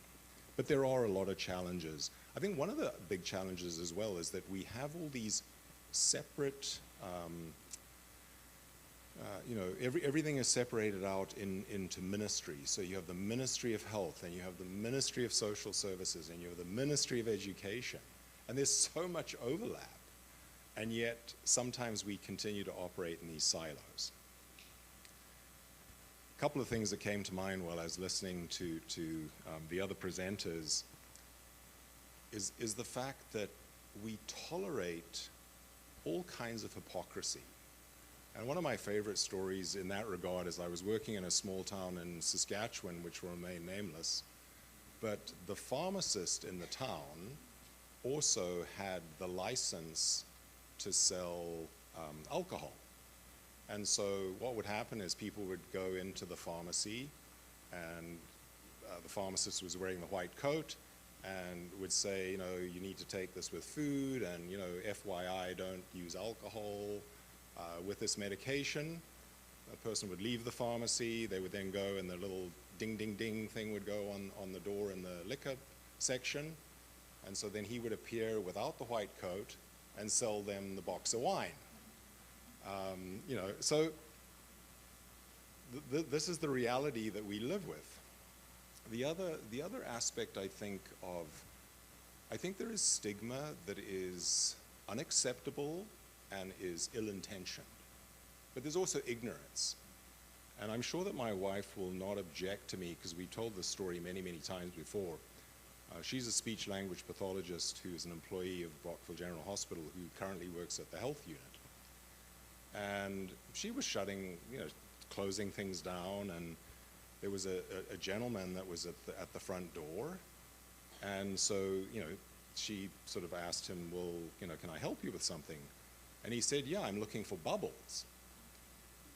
G: But there are a lot of challenges. I think one of the big challenges as well is that we have all these separate, everything is separated out into ministries. So you have the Ministry of Health, and you have the Ministry of Social Services, and you have the Ministry of Education. And there's so much overlap. And yet, sometimes we continue to operate in these silos. A couple of things that came to mind while I was listening to the other presenters is the fact that we tolerate all kinds of hypocrisy. And one of my favorite stories in that regard is I was working in a small town in Saskatchewan, which will remain nameless, but the pharmacist in the town also had the license to sell alcohol. And so what would happen is people would go into the pharmacy, and the pharmacist was wearing the white coat and would say, you need to take this with food, and, FYI, don't use alcohol with this medication. A person would leave the pharmacy, they would then go, and the little ding, ding, ding thing would go on the door in the liquor section. And so then he would appear without the white coat and sell them the box of wine. So this is the reality that we live with. The other aspect I think there is stigma that is unacceptable and is ill-intentioned. But there's also ignorance. And I'm sure that my wife will not object to me, because we told this story many, many times before. She's a speech-language pathologist who's an employee of Brockville General Hospital who currently works at the health unit. And she was closing things down, and there was a gentleman that was at the front door. And so, she sort of asked him, well, can I help you with something? And he said, yeah, I'm looking for bubbles.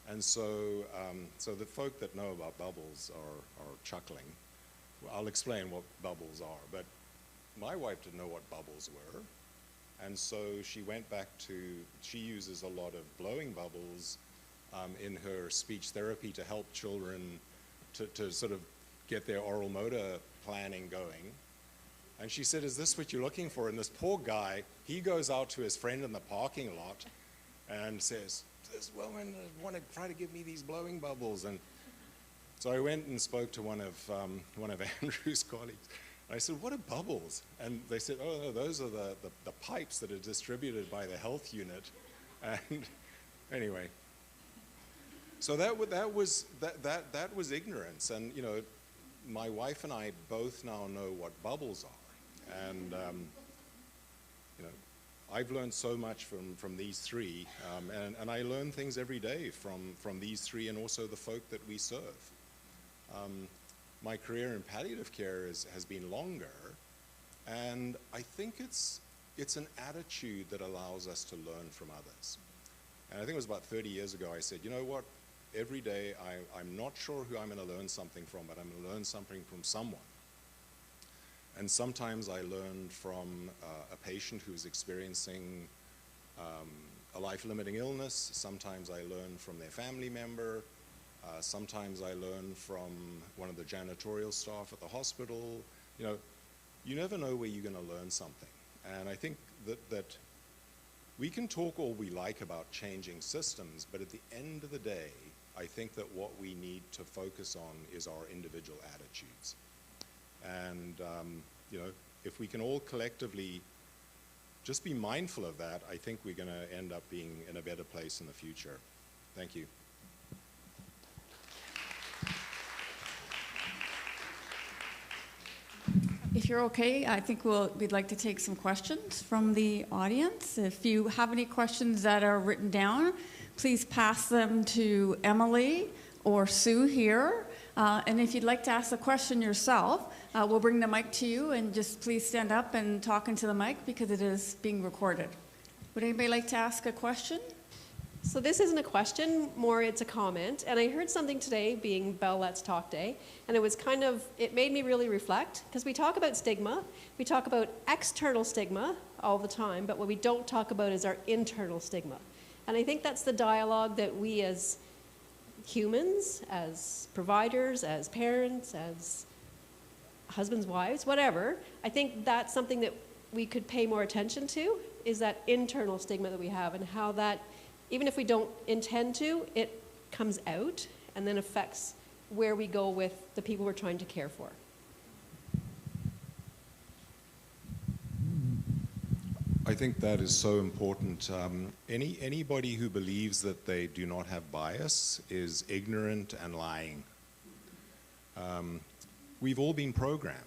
G: And so, so the folk that know about bubbles are chuckling. I'll explain what bubbles are, but my wife didn't know what bubbles were, and so she went back she uses a lot of blowing bubbles in her speech therapy to help children to sort of get their oral motor planning going. And she said, is this what you're looking for? And this poor guy, he goes out to his friend in the parking lot and says, this woman want to try to give me these blowing bubbles. And so I went and spoke to one of Andrew's colleagues. And I said, what are bubbles? And they said, oh, no, those are the pipes that are distributed by the health unit. And anyway, so that was ignorance. And, my wife and I both now know what bubbles are. And, I've learned so much from these three. And I learn things every day from these three, and also the folk that we serve. My career in palliative care has been longer, and I think it's an attitude that allows us to learn from others. And I think it was about 30 years ago I said, you know what, every day I'm not sure who I'm going to learn something from, but I'm going to learn something from someone. And sometimes I learned from a patient who's experiencing a life-limiting illness. Sometimes I learned from their family member. Sometimes I learn from one of the janitorial staff at the hospital. You never know where you're going to learn something. And I think that we can talk all we like about changing systems, but at the end of the day, I think that what we need to focus on is our individual attitudes. And, if we can all collectively just be mindful of that, I think we're going to end up being in a better place in the future. Thank you.
B: If you're okay, I think we'd like to take some questions from the audience. If you have any questions that are written down, please pass them to Emily or Sue here. And if you'd like to ask a question yourself, we'll bring the mic to you, and just please stand up and talk into the mic because it is being recorded. Would anybody like to ask a question?
H: So this isn't a question, more it's a comment. And I heard something today, being Bell Let's Talk Day, and it made me really reflect, because we talk about stigma, we talk about external stigma all the time, but what we don't talk about is our internal stigma. And I think that's the dialogue that we as humans, as providers, as parents, as husbands, wives, whatever, I think that's something that we could pay more attention to, is that internal stigma that we have, and how that, even if we don't intend to, it comes out and then affects where we go with the people we're trying to care for.
G: I think that is so important. Anybody who believes that they do not have bias is ignorant and lying. We've all been programmed.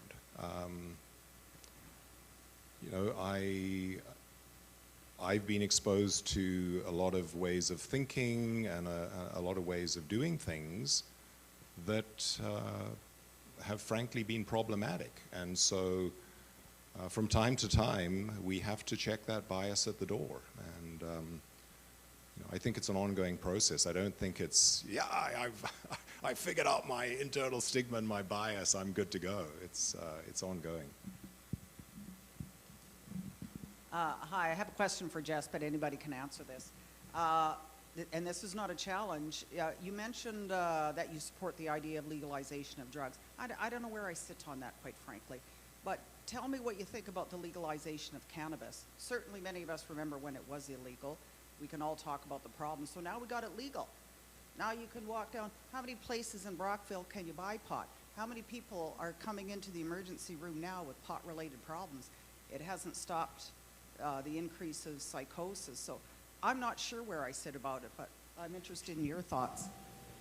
G: I've been exposed to a lot of ways of thinking and a lot of ways of doing things that have frankly been problematic. And so from time to time, we have to check that bias at the door. And I think it's an ongoing process. I don't think it's, I've figured out my internal stigma and my bias, I'm good to go. It's ongoing.
I: Hi, I have a question for Jess, but anybody can answer this. And this is not a challenge. You mentioned that you support the idea of legalization of drugs. I don't know where I sit on that, quite frankly. But tell me what you think about the legalization of cannabis. Certainly many of us remember when it was illegal. We can all talk about the problems. So now we got it legal. Now you can walk down. How many places in Brockville can you buy pot? How many people are coming into the emergency room now with pot-related problems? It hasn't stopped the increase of psychosis. So I'm not sure where I sit about it, but I'm interested in your thoughts.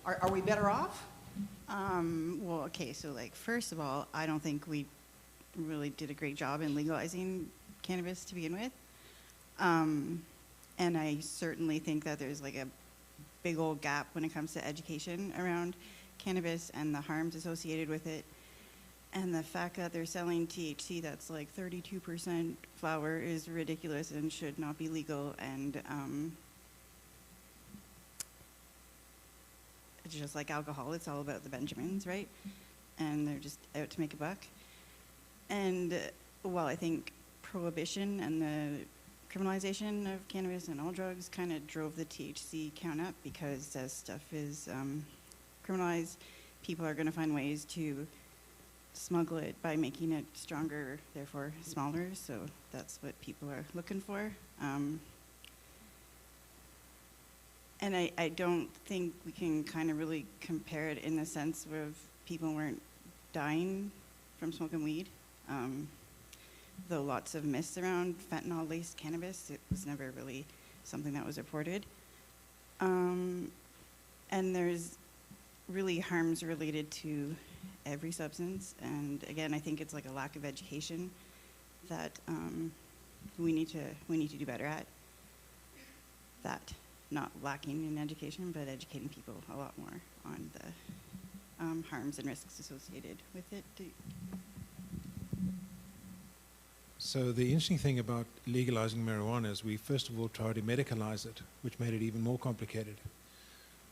I: Are we better off?
F: Well, okay, so first of all, I don't think we really did a great job in legalizing cannabis to begin with. And I certainly think that there's a big old gap when it comes to education around cannabis and the harms associated with it. And the fact that they're selling THC that's 32% flower is ridiculous and should not be legal. And it's just like alcohol, it's all about the Benjamins, right? And they're just out to make a buck. And while I think prohibition and the criminalization of cannabis and all drugs kind of drove the THC count up, because as stuff is criminalized, people are going to find ways to smuggle it by making it stronger, therefore smaller. So that's what people are looking for. And I don't think we can kind of really compare it in the sense of people weren't dying from smoking weed. Though lots of myths around fentanyl-laced cannabis, it was never really something that was reported. And there's really harms related to every substance. And again, I think it's a lack of education that we need to do better at. That, not lacking in education, but educating people a lot more on the harms and risks associated with it.
E: So the interesting thing about legalizing marijuana is we first of all tried to medicalize it, which made it even more complicated.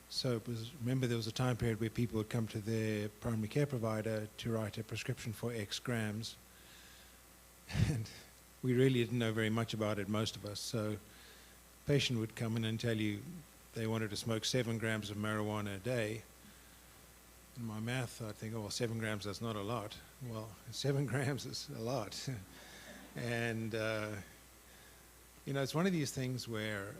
E: So remember there was a time period where people would come to their primary care provider to write a prescription for X grams. And we really didn't know very much about it, most of us. So a patient would come in and tell you they wanted to smoke 7 grams of marijuana a day. In my math, I'd think, 7 grams, that's not a lot. Well, 7 grams is a lot. And, it's one of these things where,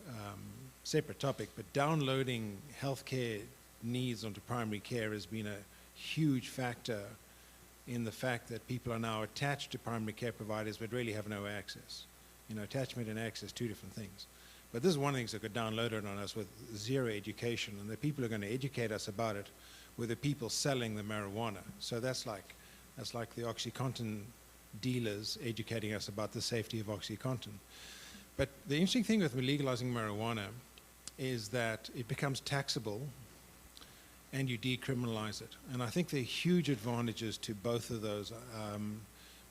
E: separate topic, but downloading healthcare needs onto primary care has been a huge factor in the fact that people are now attached to primary care providers but really have no access. Attachment and access, 2 different things. But this is one of the things that got downloaded on us with zero education, and the people who are going to educate us about it were the people selling the marijuana. So that's like the OxyContin dealers educating us about the safety of OxyContin. But the interesting thing with legalizing marijuana is that it becomes taxable and you decriminalize it. And I think there are huge advantages to both of those.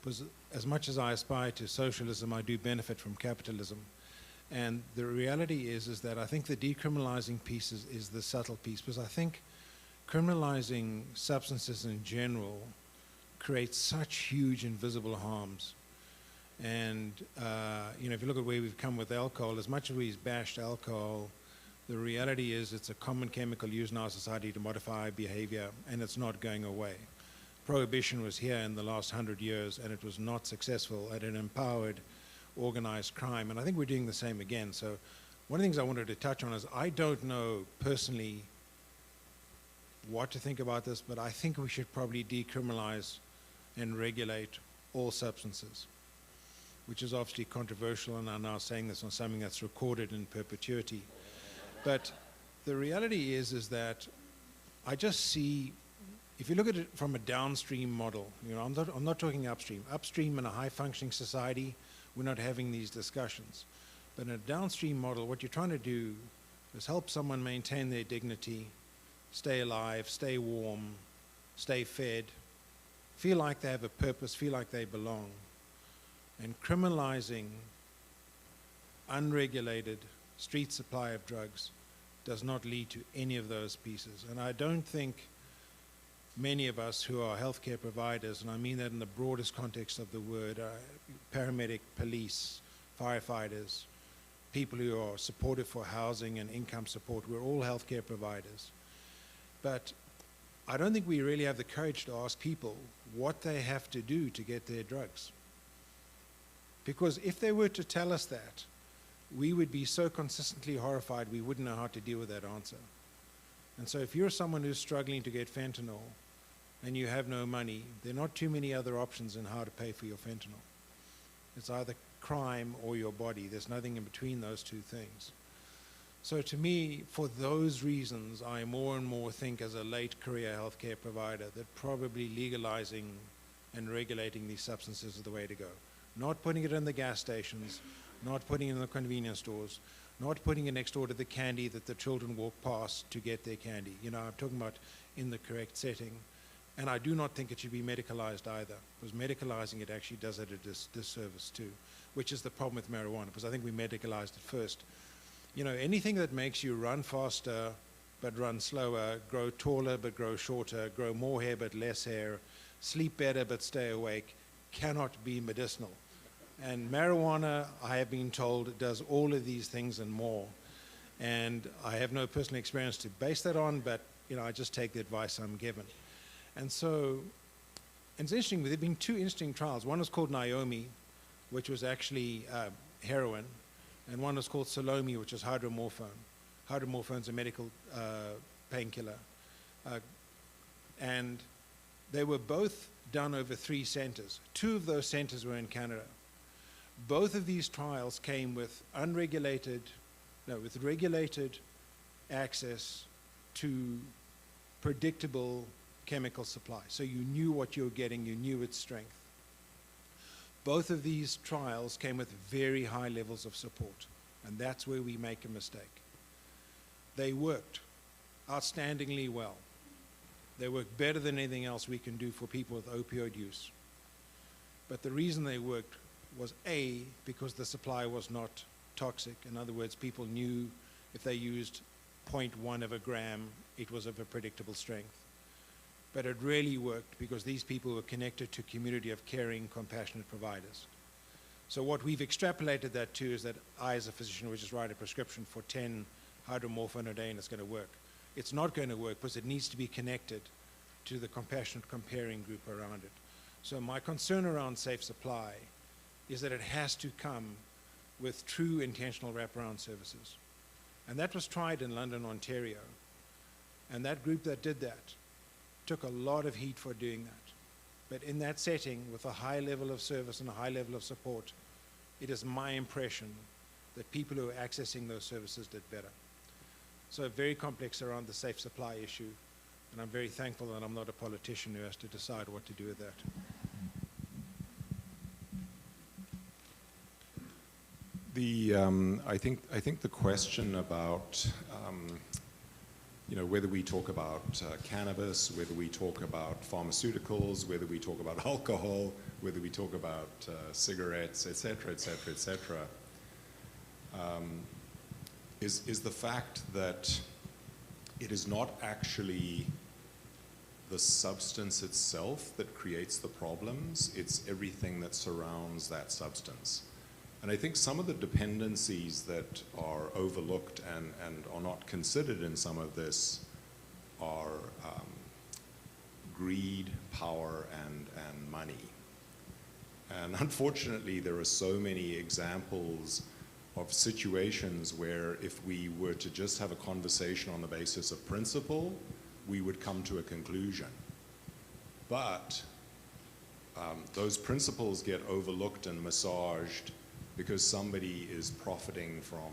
E: Because as much as I aspire to socialism, I do benefit from capitalism. And the reality is that I think the decriminalizing piece is the subtle piece, because I think criminalizing substances in general creates such huge invisible harms. And if you look at where we've come with alcohol, as much as we've bashed alcohol, the reality is it's a common chemical used in our society to modify behavior, and it's not going away. Prohibition was here in the last 100 years, and it was not successful, and it empowered organized crime, and I think we're doing the same again. So one of the things I wanted to touch on is I don't know personally what to think about this, but I think we should probably decriminalize and regulate all substances, which is obviously controversial, and I'm now saying this on something that's recorded in perpetuity. But the reality is that I just see, if you look at it from a downstream model, I'm not talking upstream. Upstream in a high-functioning society, we're not having these discussions. But in a downstream model, what you're trying to do is help someone maintain their dignity, stay alive, stay warm, stay fed, feel like they have a purpose, feel like they belong. And criminalizing unregulated street supply of drugs does not lead to any of those pieces. And I don't think many of us who are healthcare providers, and I mean that in the broadest context of the word, paramedic, police, firefighters, people who are supportive for housing and income support, we're all healthcare providers. But I don't think we really have the courage to ask people what they have to do to get their drugs. Because if they were to tell us that, we would be so consistently horrified we wouldn't know how to deal with that answer. And so if you're someone who's struggling to get fentanyl and you have no money, there are not too many other options in how to pay for your fentanyl. It's either crime or your body. There's nothing in between those two things. So to me, for those reasons, I more and more think as a late career healthcare provider that probably legalizing and regulating these substances is the way to go. Not putting it in the gas stations, not putting it in the convenience stores, not putting it next door to the candy that the children walk past to get their candy. I'm talking about in the correct setting. And I do not think it should be medicalized either, because medicalizing it actually does it a disservice too, which is the problem with marijuana, because I think we medicalized it first. Anything that makes you run faster but run slower, grow taller but grow shorter, grow more hair but less hair, sleep better but stay awake, cannot be medicinal. And marijuana, I have been told, does all of these things and more. And I have no personal experience to base that on, but I just take the advice I'm given. And so, it's interesting, there have been two interesting trials. One was called Naomi, which was actually heroin, and one was called Salome, which is hydromorphone. Hydromorphone's a medical painkiller. And they were both done over 3 centers. 2 of those centers were in Canada. Both of these trials came with regulated access to predictable chemical supply. So you knew what you were getting, you knew its strength. Both of these trials came with very high levels of support, and that's where we make a mistake. They worked outstandingly well. They worked better than anything else we can do for people with opioid use. But the reason they worked was A, because the supply was not toxic. In other words, people knew if they used 0.1 of a gram, it was of a predictable strength. But it really worked because these people were connected to a community of caring, compassionate providers. So what we've extrapolated that to is that I, as a physician, would just write a prescription for 10 hydromorphone a day and it's going to work. It's not going to work because it needs to be connected to the compassionate comparing group around it. So my concern around safe supply is that it has to come with true intentional wraparound services. And that was tried in London, Ontario. And that group that did that took a lot of heat for doing that. But in that setting, with a high level of service and a high level of support, it is my impression that people who are accessing those services did better. So very complex around the safe supply issue, and I'm very thankful that I'm not a politician who has to decide what to do with that.
G: I think the question about whether we talk about cannabis, whether we talk about pharmaceuticals, whether we talk about alcohol, whether we talk about cigarettes, et cetera, et cetera, et cetera. is the fact that it is not actually the substance itself that creates the problems, it's everything that surrounds that substance. And I think some of the dependencies that are overlooked and are not considered in some of this are greed, power, and money. And unfortunately, there are so many examples of situations where if we were to just have a conversation on the basis of principle, we would come to a conclusion. But those principles get overlooked and massaged because somebody is profiting from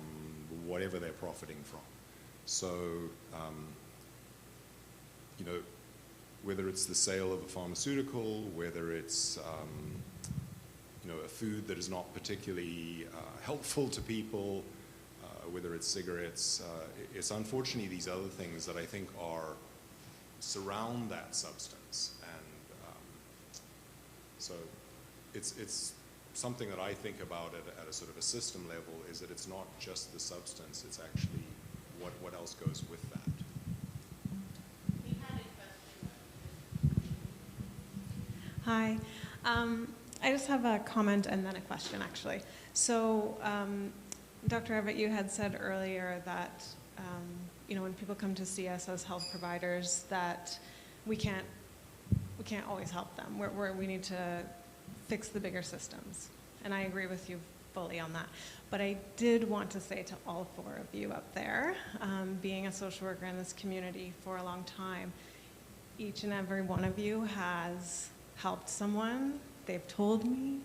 G: whatever they're profiting from. So, you know, whether it's the sale of a pharmaceutical, whether it's you know, a food that is not particularly helpful to people, whether it's cigarettes, it's unfortunately these other things that I think surround that substance. And so it's something that I think about at a sort of a system level, is that it's not just the substance, it's actually what else goes with that.
J: Hi. I just have a comment and then a question, actually. So, Dr. Everett, you had said earlier that, you know, when people come to see us as health providers, that we can't always help them. We need to fix the bigger systems. And I agree with you fully on that. But I did want to say to all four of you up there, being a social worker in this community for a long time, each and every one of you has helped someone. They've told me.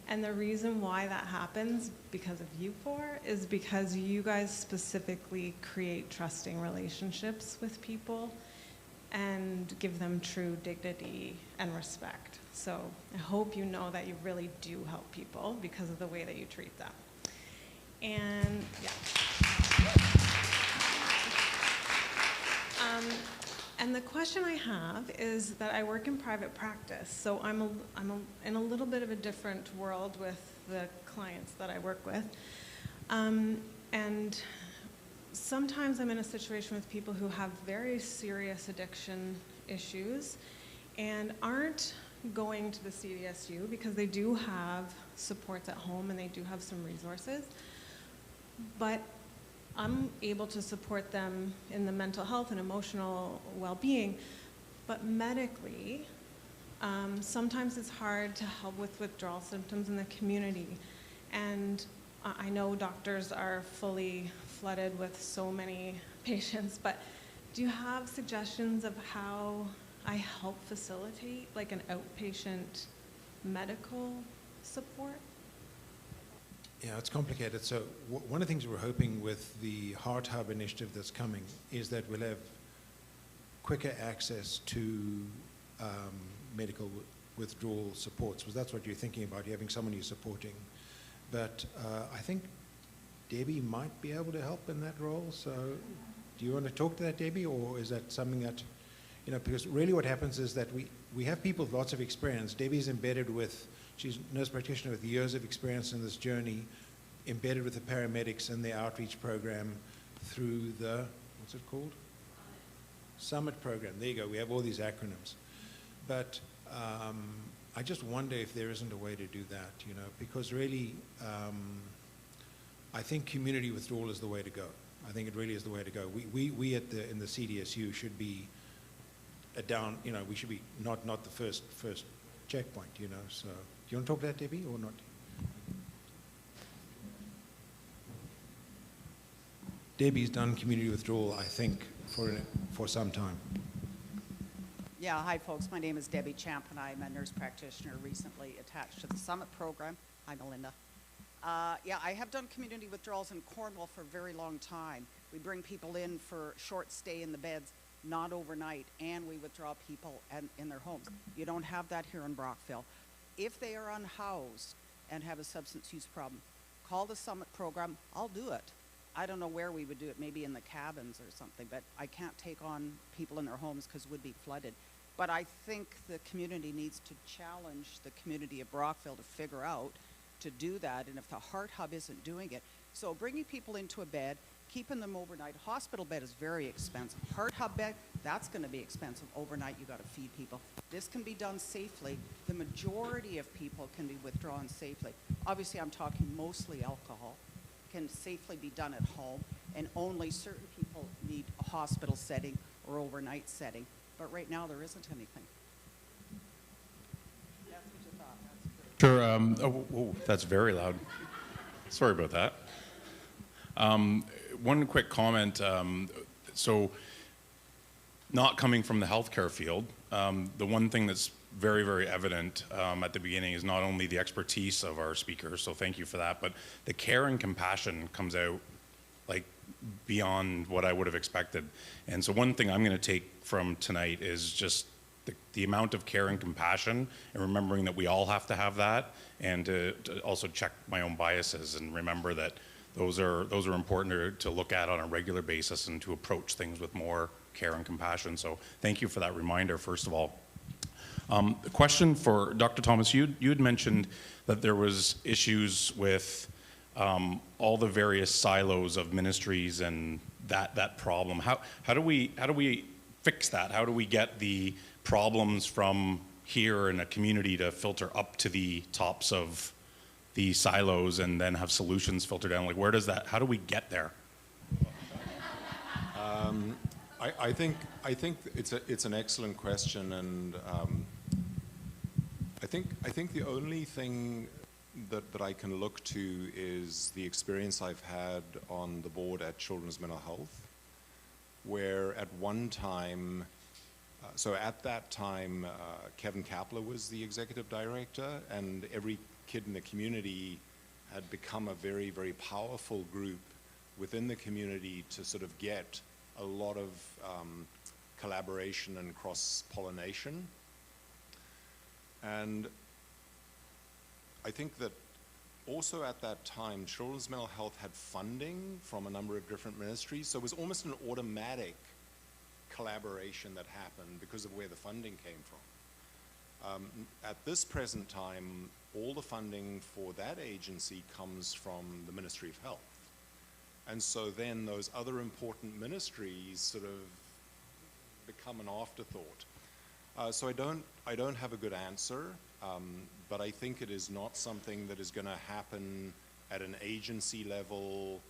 J: And the reason why that happens, because of you four, is because you guys specifically create trusting relationships with people and give them true dignity and respect. So I hope you know that you really do help people because of the way that you treat them. And yeah. And the question I have is that I work in private practice, so I'm in a little bit of a different world with the clients that I work with. And sometimes I'm in a situation with people who have very serious addiction issues and aren't going to the CDSU because they do have supports at home and they do have some resources. But I'm able to support them in the mental health and emotional well-being, but medically, sometimes it's hard to help with withdrawal symptoms in the community. And I know doctors are fully flooded with so many patients, but do you have suggestions of how I help facilitate like an outpatient medical support?
E: Yeah, it's complicated. So one of the things we're hoping with the Heart Hub initiative that's coming is that we'll have quicker access to medical withdrawal supports, because that's what you're thinking about, you're having someone you're supporting. But I think Debbie might be able to help in that role. So do you want to talk to that, Debbie, or is that something that, you know, because really what happens is that we have people with lots of experience. Debbie's embedded with, she's a nurse practitioner with years of experience in this journey, embedded with the paramedics and their outreach program through the, what's it called? Summit program. There you go. We have all these acronyms. But I just wonder if there isn't a way to do that, you know, because really I think community withdrawal is the way to go. I think it really is the way to go. We in the CDSU should be you know, we should be not the first checkpoint, you know. So do you want to talk to that, Debbie, or not? Debbie's done community withdrawal, I think, for some time.
I: Yeah, hi folks, my name is Debbie Champ and I'm a nurse practitioner recently attached to the Summit program. Hi Melinda. Yeah, I have done community withdrawals in Cornwall for a very long time. We bring people in for short stay in the beds, not overnight, and we withdraw people in their homes. You don't have that here in Brockville. If they are unhoused and have a substance use problem, call the Summit program, I'll do it. I don't know where we would do it, maybe in the cabins or something, but I can't take on people in their homes because we'd be flooded. But I think the community needs to challenge the community of Brockville to figure out to do that, and if the Heart Hub isn't doing it, So bringing people into a bed, keeping them overnight. Hospital bed is very expensive. Heart hub bed, that's going to be expensive. Overnight, you got to feed people. This can be done safely. The majority of people can be withdrawn safely. Obviously, I'm talking mostly alcohol. Can safely be done at home, and only certain people need a hospital setting or overnight setting. But right now, there isn't anything. That's what you thought. That's good.
K: Sure. That's very loud. Sorry about that. One quick comment. So, not coming from the healthcare field, the one thing that's very, very evident at the beginning is not only the expertise of our speakers, so thank you for that, but the care and compassion comes out like beyond what I would have expected. And so one thing I'm going to take from tonight is just the amount of care and compassion, and remembering that we all have to have that, and to also check my own biases and remember that those are important to look at on a regular basis and to approach things with more care and compassion. So thank you for that reminder, first of all. The question for Dr. Thomas, you had mentioned that there was issues with all the various silos of ministries and that problem. How do we fix that? How do we get the problems from here in a community to filter up to the tops of the silos and then have solutions filter down? Like, where does that? How do we get there?
G: I think it's an excellent question, and I think the only thing that I can look to is the experience I've had on the board at Children's Mental Health, where at one time, so at that time, Kevin Kapler was the executive director, and every kid in the community had become a very, very powerful group within the community to sort of get a lot of collaboration and cross-pollination. And I think that also at that time, Children's Mental Health had funding from a number of different ministries, so it was almost an automatic collaboration that happened because of where the funding came from. At this present time, all the funding for that agency comes from the Ministry of Health. And so then those other important ministries sort of become an afterthought. So I don't have a good answer, but I think it is not something that is going to happen at an agency level.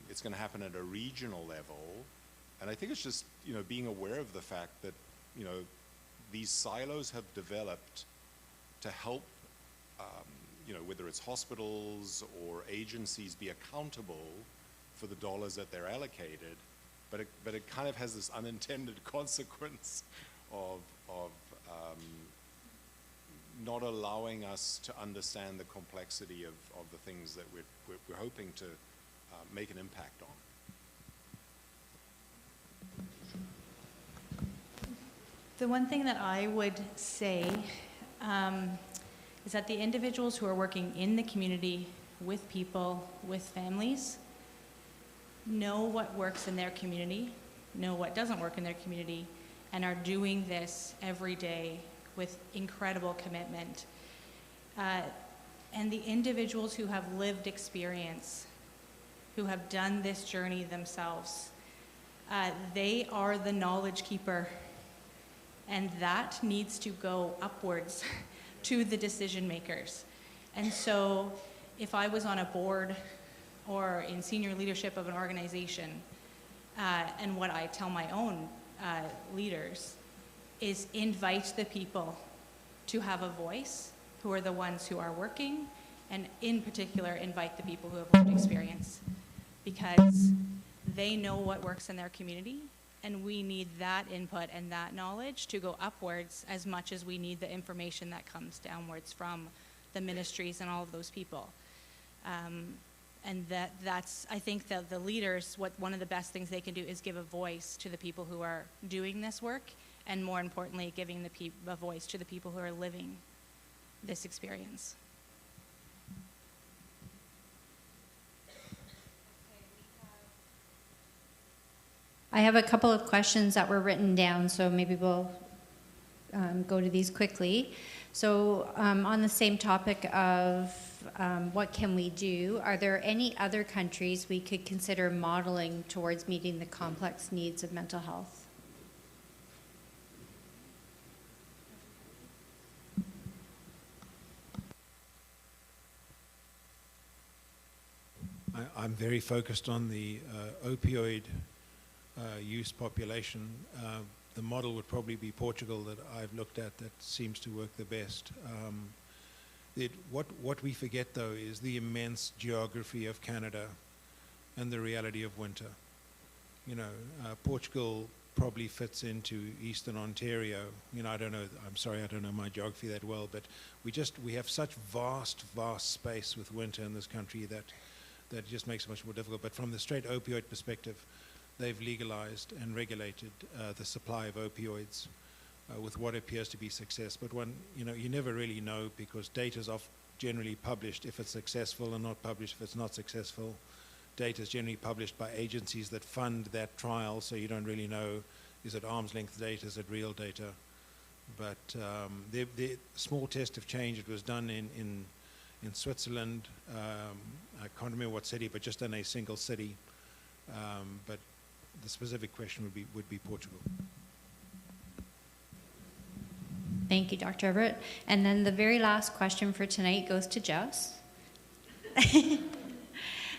G: It's going to happen at a regional level. And I think it's just, being aware of the fact that, these silos have developed to help, whether it's hospitals or agencies, be accountable for the dollars that they're allocated. But it kind of has this unintended consequence of not allowing us to understand the complexity of the things that we're hoping to make an impact on.
D: The one thing that I would say is that the individuals who are working in the community with people, with families, know what works in their community, know what doesn't work in their community, and are doing this every day with incredible commitment. And the individuals who have lived experience, who have done this journey themselves, they are the knowledge keeper. And that needs to go upwards to the decision makers. And so if I was on a board or in senior leadership of an organization, and what I tell my own leaders is invite the people to have a voice who are the ones who are working, and in particular invite the people who have lived experience, because they know what works in their community, and we need that input and that knowledge to go upwards as much as we need the information that comes downwards from the ministries and all of those people. And that's, I think that the leaders, one of the best things they can do is give a voice to the people who are doing this work, and more importantly, giving a voice to the people who are living this experience.
C: I have a couple of questions that were written down, so maybe we'll go to these quickly. So on the same topic of what can we do, are there any other countries we could consider modeling towards meeting the complex needs of mental health?
E: I'm very focused on the opioid use population. The model would probably be Portugal that I've looked at that seems to work the best. What we forget, though, is the immense geography of Canada and the reality of winter. You know, Portugal probably fits into Eastern Ontario. You know, I don't know, I'm sorry, I don't know my geography that well, but we have such vast space with winter in this country that just makes it much more difficult. But from the straight opioid perspective, they've legalized and regulated the supply of opioids with what appears to be success. But you never really know, because data is generally published if it's successful and not published if it's not successful. Data is generally published by agencies that fund that trial, so you don't really know, is it arm's length data, is it real data? But the small test of change, it was done in Switzerland. I can't remember what city, but just in a single city. But the specific question would be Portugal.
C: Thank you, Dr. Everett. And then the very last question for tonight goes to Jess.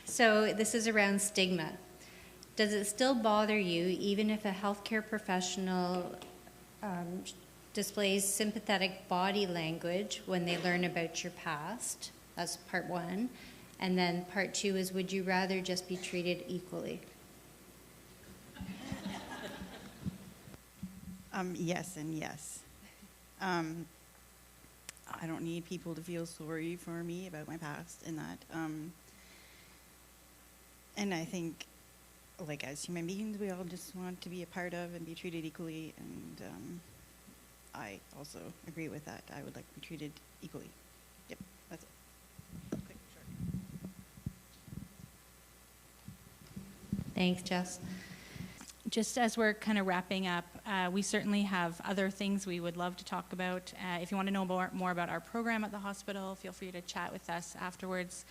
C: So this is around stigma. Does it still bother you, even if a healthcare professional displays sympathetic body language when they learn about your past? That's part one. And then part two is, would you rather just be treated equally?
F: Yes and yes. I don't need people to feel sorry for me about my past and that. And I think, like, as human beings, we all just want to be a part of and be treated equally. And I also agree with that. I would like to be treated equally. Yep, that's it. Quick, short.
C: Thanks, Jess.
D: Just as we're kind of wrapping up, we certainly have other things we would love to talk about. If you want to know more about our program at the hospital, feel free to chat with us afterwards.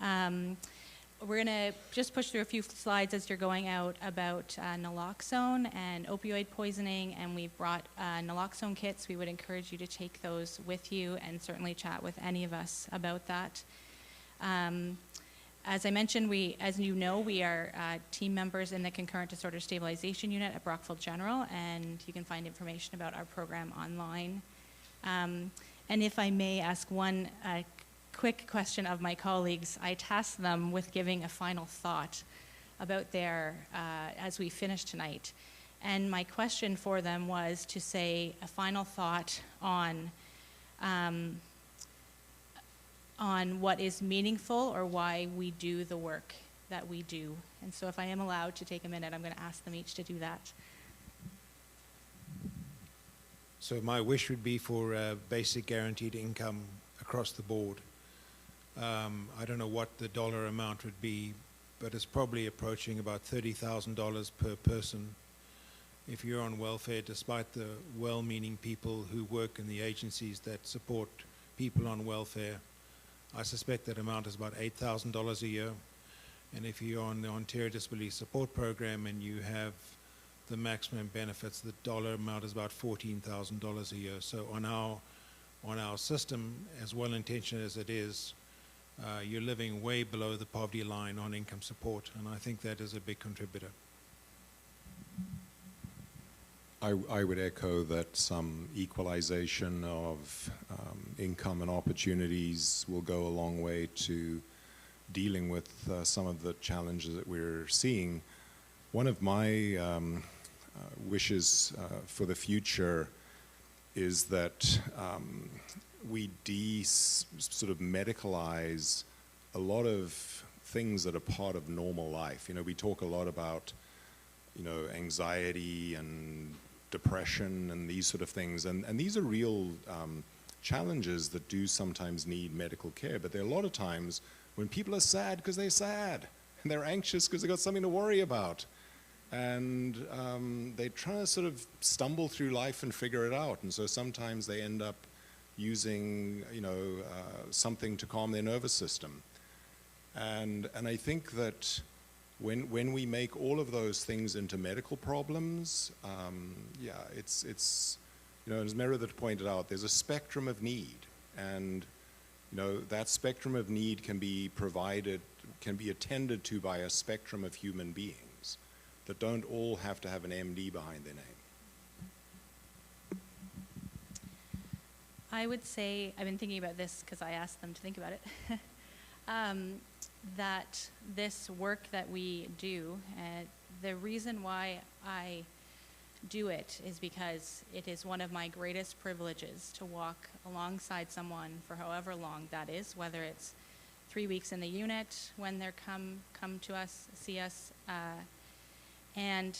D: We're going to just push through a few slides as you're going out about naloxone and opioid poisoning, and we've brought naloxone kits. We would encourage you to take those with you and certainly chat with any of us about that. As I mentioned, as you know, we are team members in the Concurrent Disorder Stabilization Unit at Brockville General, and you can find information about our program online. And if I may ask one quick question of my colleagues, I tasked them with giving a final thought about as we finish tonight. And my question for them was to say a final thought on what is meaningful or why we do the work that we do. And so if I am allowed to take a minute, I'm going to ask them each to do that.
E: So my wish would be for basic guaranteed income across the board. I don't know what the dollar amount would be, but it's probably approaching about $30,000 per person. If you're on welfare, despite the well-meaning people who work in the agencies that support people on welfare, I suspect that amount is about $8,000 a year. And if you're on the Ontario Disability Support Program and you have the maximum benefits, the dollar amount is about $14,000 a year. So on our system, as well-intentioned as it is, you're living way below the poverty line on income support, and I think that is a big contributor.
G: I would echo that some equalization of income and opportunities will go a long way to dealing with some of the challenges that we're seeing. One of my wishes for the future is that we sort of medicalize a lot of things that are part of normal life. You know, we talk a lot about, you know, anxiety and depression and these sort of things, and these are real challenges that do sometimes need medical care. But there are a lot of times when people are sad because they're sad, and they're anxious because they've got something to worry about, and they try to sort of stumble through life and figure it out, and so sometimes they end up using, something to calm their nervous system. And I think that when we make all of those things into medical problems, it's as Melinda pointed out, there's a spectrum of need, and that spectrum of need can be attended to by a spectrum of human beings that don't all have to have an MD behind their name.
D: I would say, I've been thinking about this because I asked them to think about it, that this work that we do, the reason why I do it is because it is one of my greatest privileges to walk alongside someone for however long that is, whether it's 3 weeks in the unit when they're come to us, see us, and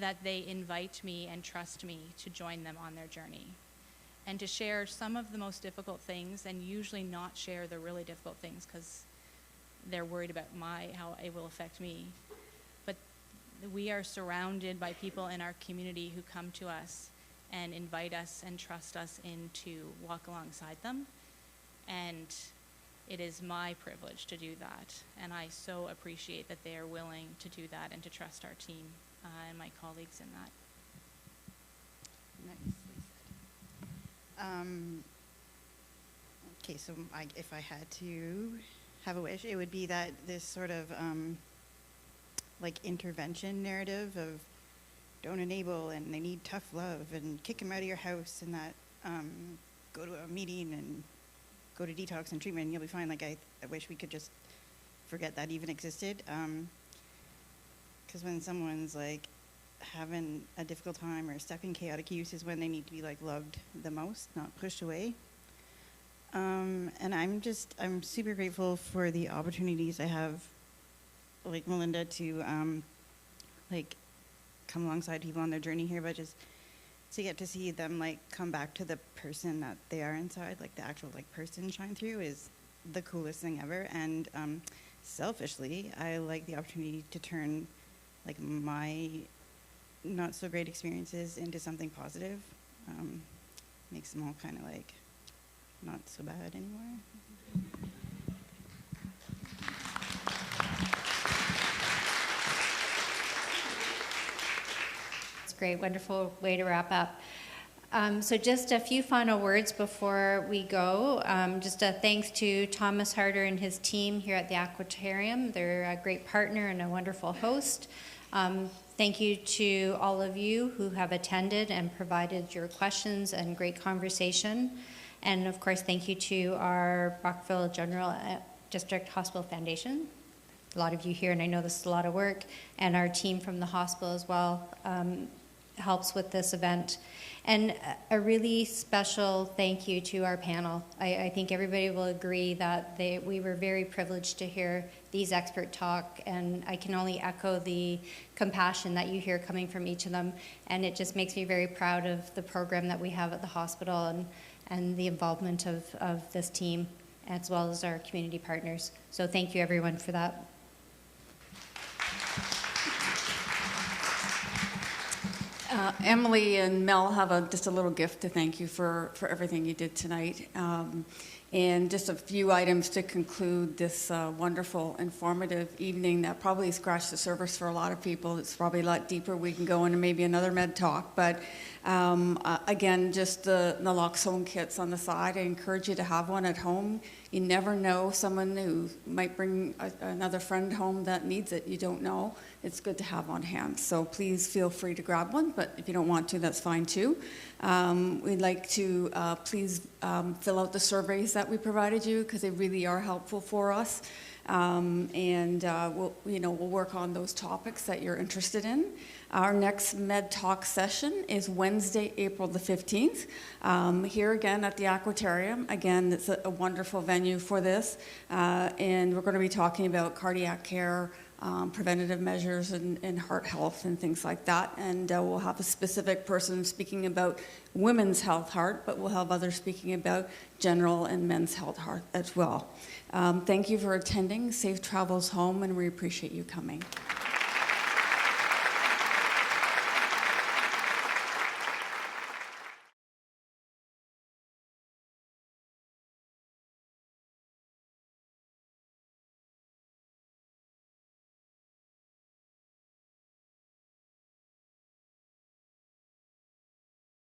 D: that they invite me and trust me to join them on their journey, and to share some of the most difficult things, and usually not share the really difficult things because they're worried about how it will affect me. But we are surrounded by people in our community who come to us and invite us and trust us to walk alongside them. And it is my privilege to do that. And I so appreciate that they are willing to do that and to trust our team and my colleagues in that.
F: Nicely said. Okay, so if I had to have a wish, it would be that this sort of intervention narrative of don't enable and they need tough love and kick them out of your house, and that go to a meeting and go to detox and treatment and you'll be fine. I wish we could just forget that even existed. Because when someone's having a difficult time or stuck in chaotic use is when they need to be loved the most, not pushed away. And I'm super grateful for the opportunities I have, like Melinda, to come alongside people on their journey here, but just to get to see them come back to the person that they are inside, the actual person shine through is the coolest thing ever. And selfishly, I like the opportunity to turn my not so great experiences into something positive. Makes them all kind of not so bad anymore.
C: It's a great, wonderful way to wrap up. So just a few final words before we go. Just a thanks to Thomas Harder and his team here at the Aquatarium. They're a great partner and a wonderful host. Thank you to all of you who have attended and provided your questions and great conversation. And of course, thank you to our Brockville General District Hospital Foundation. A lot of you here, and I know this is a lot of work, and our team from the hospital as well helps with this event. And a really special thank you to our panel. I think everybody will agree that we were very privileged to hear these expert talk, and I can only echo the compassion that you hear coming from each of them. And it just makes me very proud of the program that we have at the hospital and the involvement of this team, as well as our community partners. So thank you everyone for that.
B: Emily and Mel have just a little gift to thank you for everything you did tonight. And just a few items to conclude this wonderful, informative evening that probably scratched the surface for a lot of people. It's probably a lot deeper. We can go into maybe another med talk. But again, just the naloxone kits on the side. I encourage you to have one at home. You never know, someone who might bring another friend home that needs it. You don't know. It's good to have on hand. So please feel free to grab one, but if you don't want to, that's fine too. We'd like to please fill out the surveys that we provided you, because they really are helpful for us. We'll work on those topics that you're interested in. Our next MEDtalks session is Wednesday, April the 15th, here again at the Aquatarium. Again, it's a wonderful venue for this, and we're going to be talking about cardiac care, preventative measures and heart health and things like that. And we'll have a specific person speaking about women's health heart, but we'll have others speaking about general and men's health heart as well. Thank you for attending. Safe travels home, and we appreciate you coming.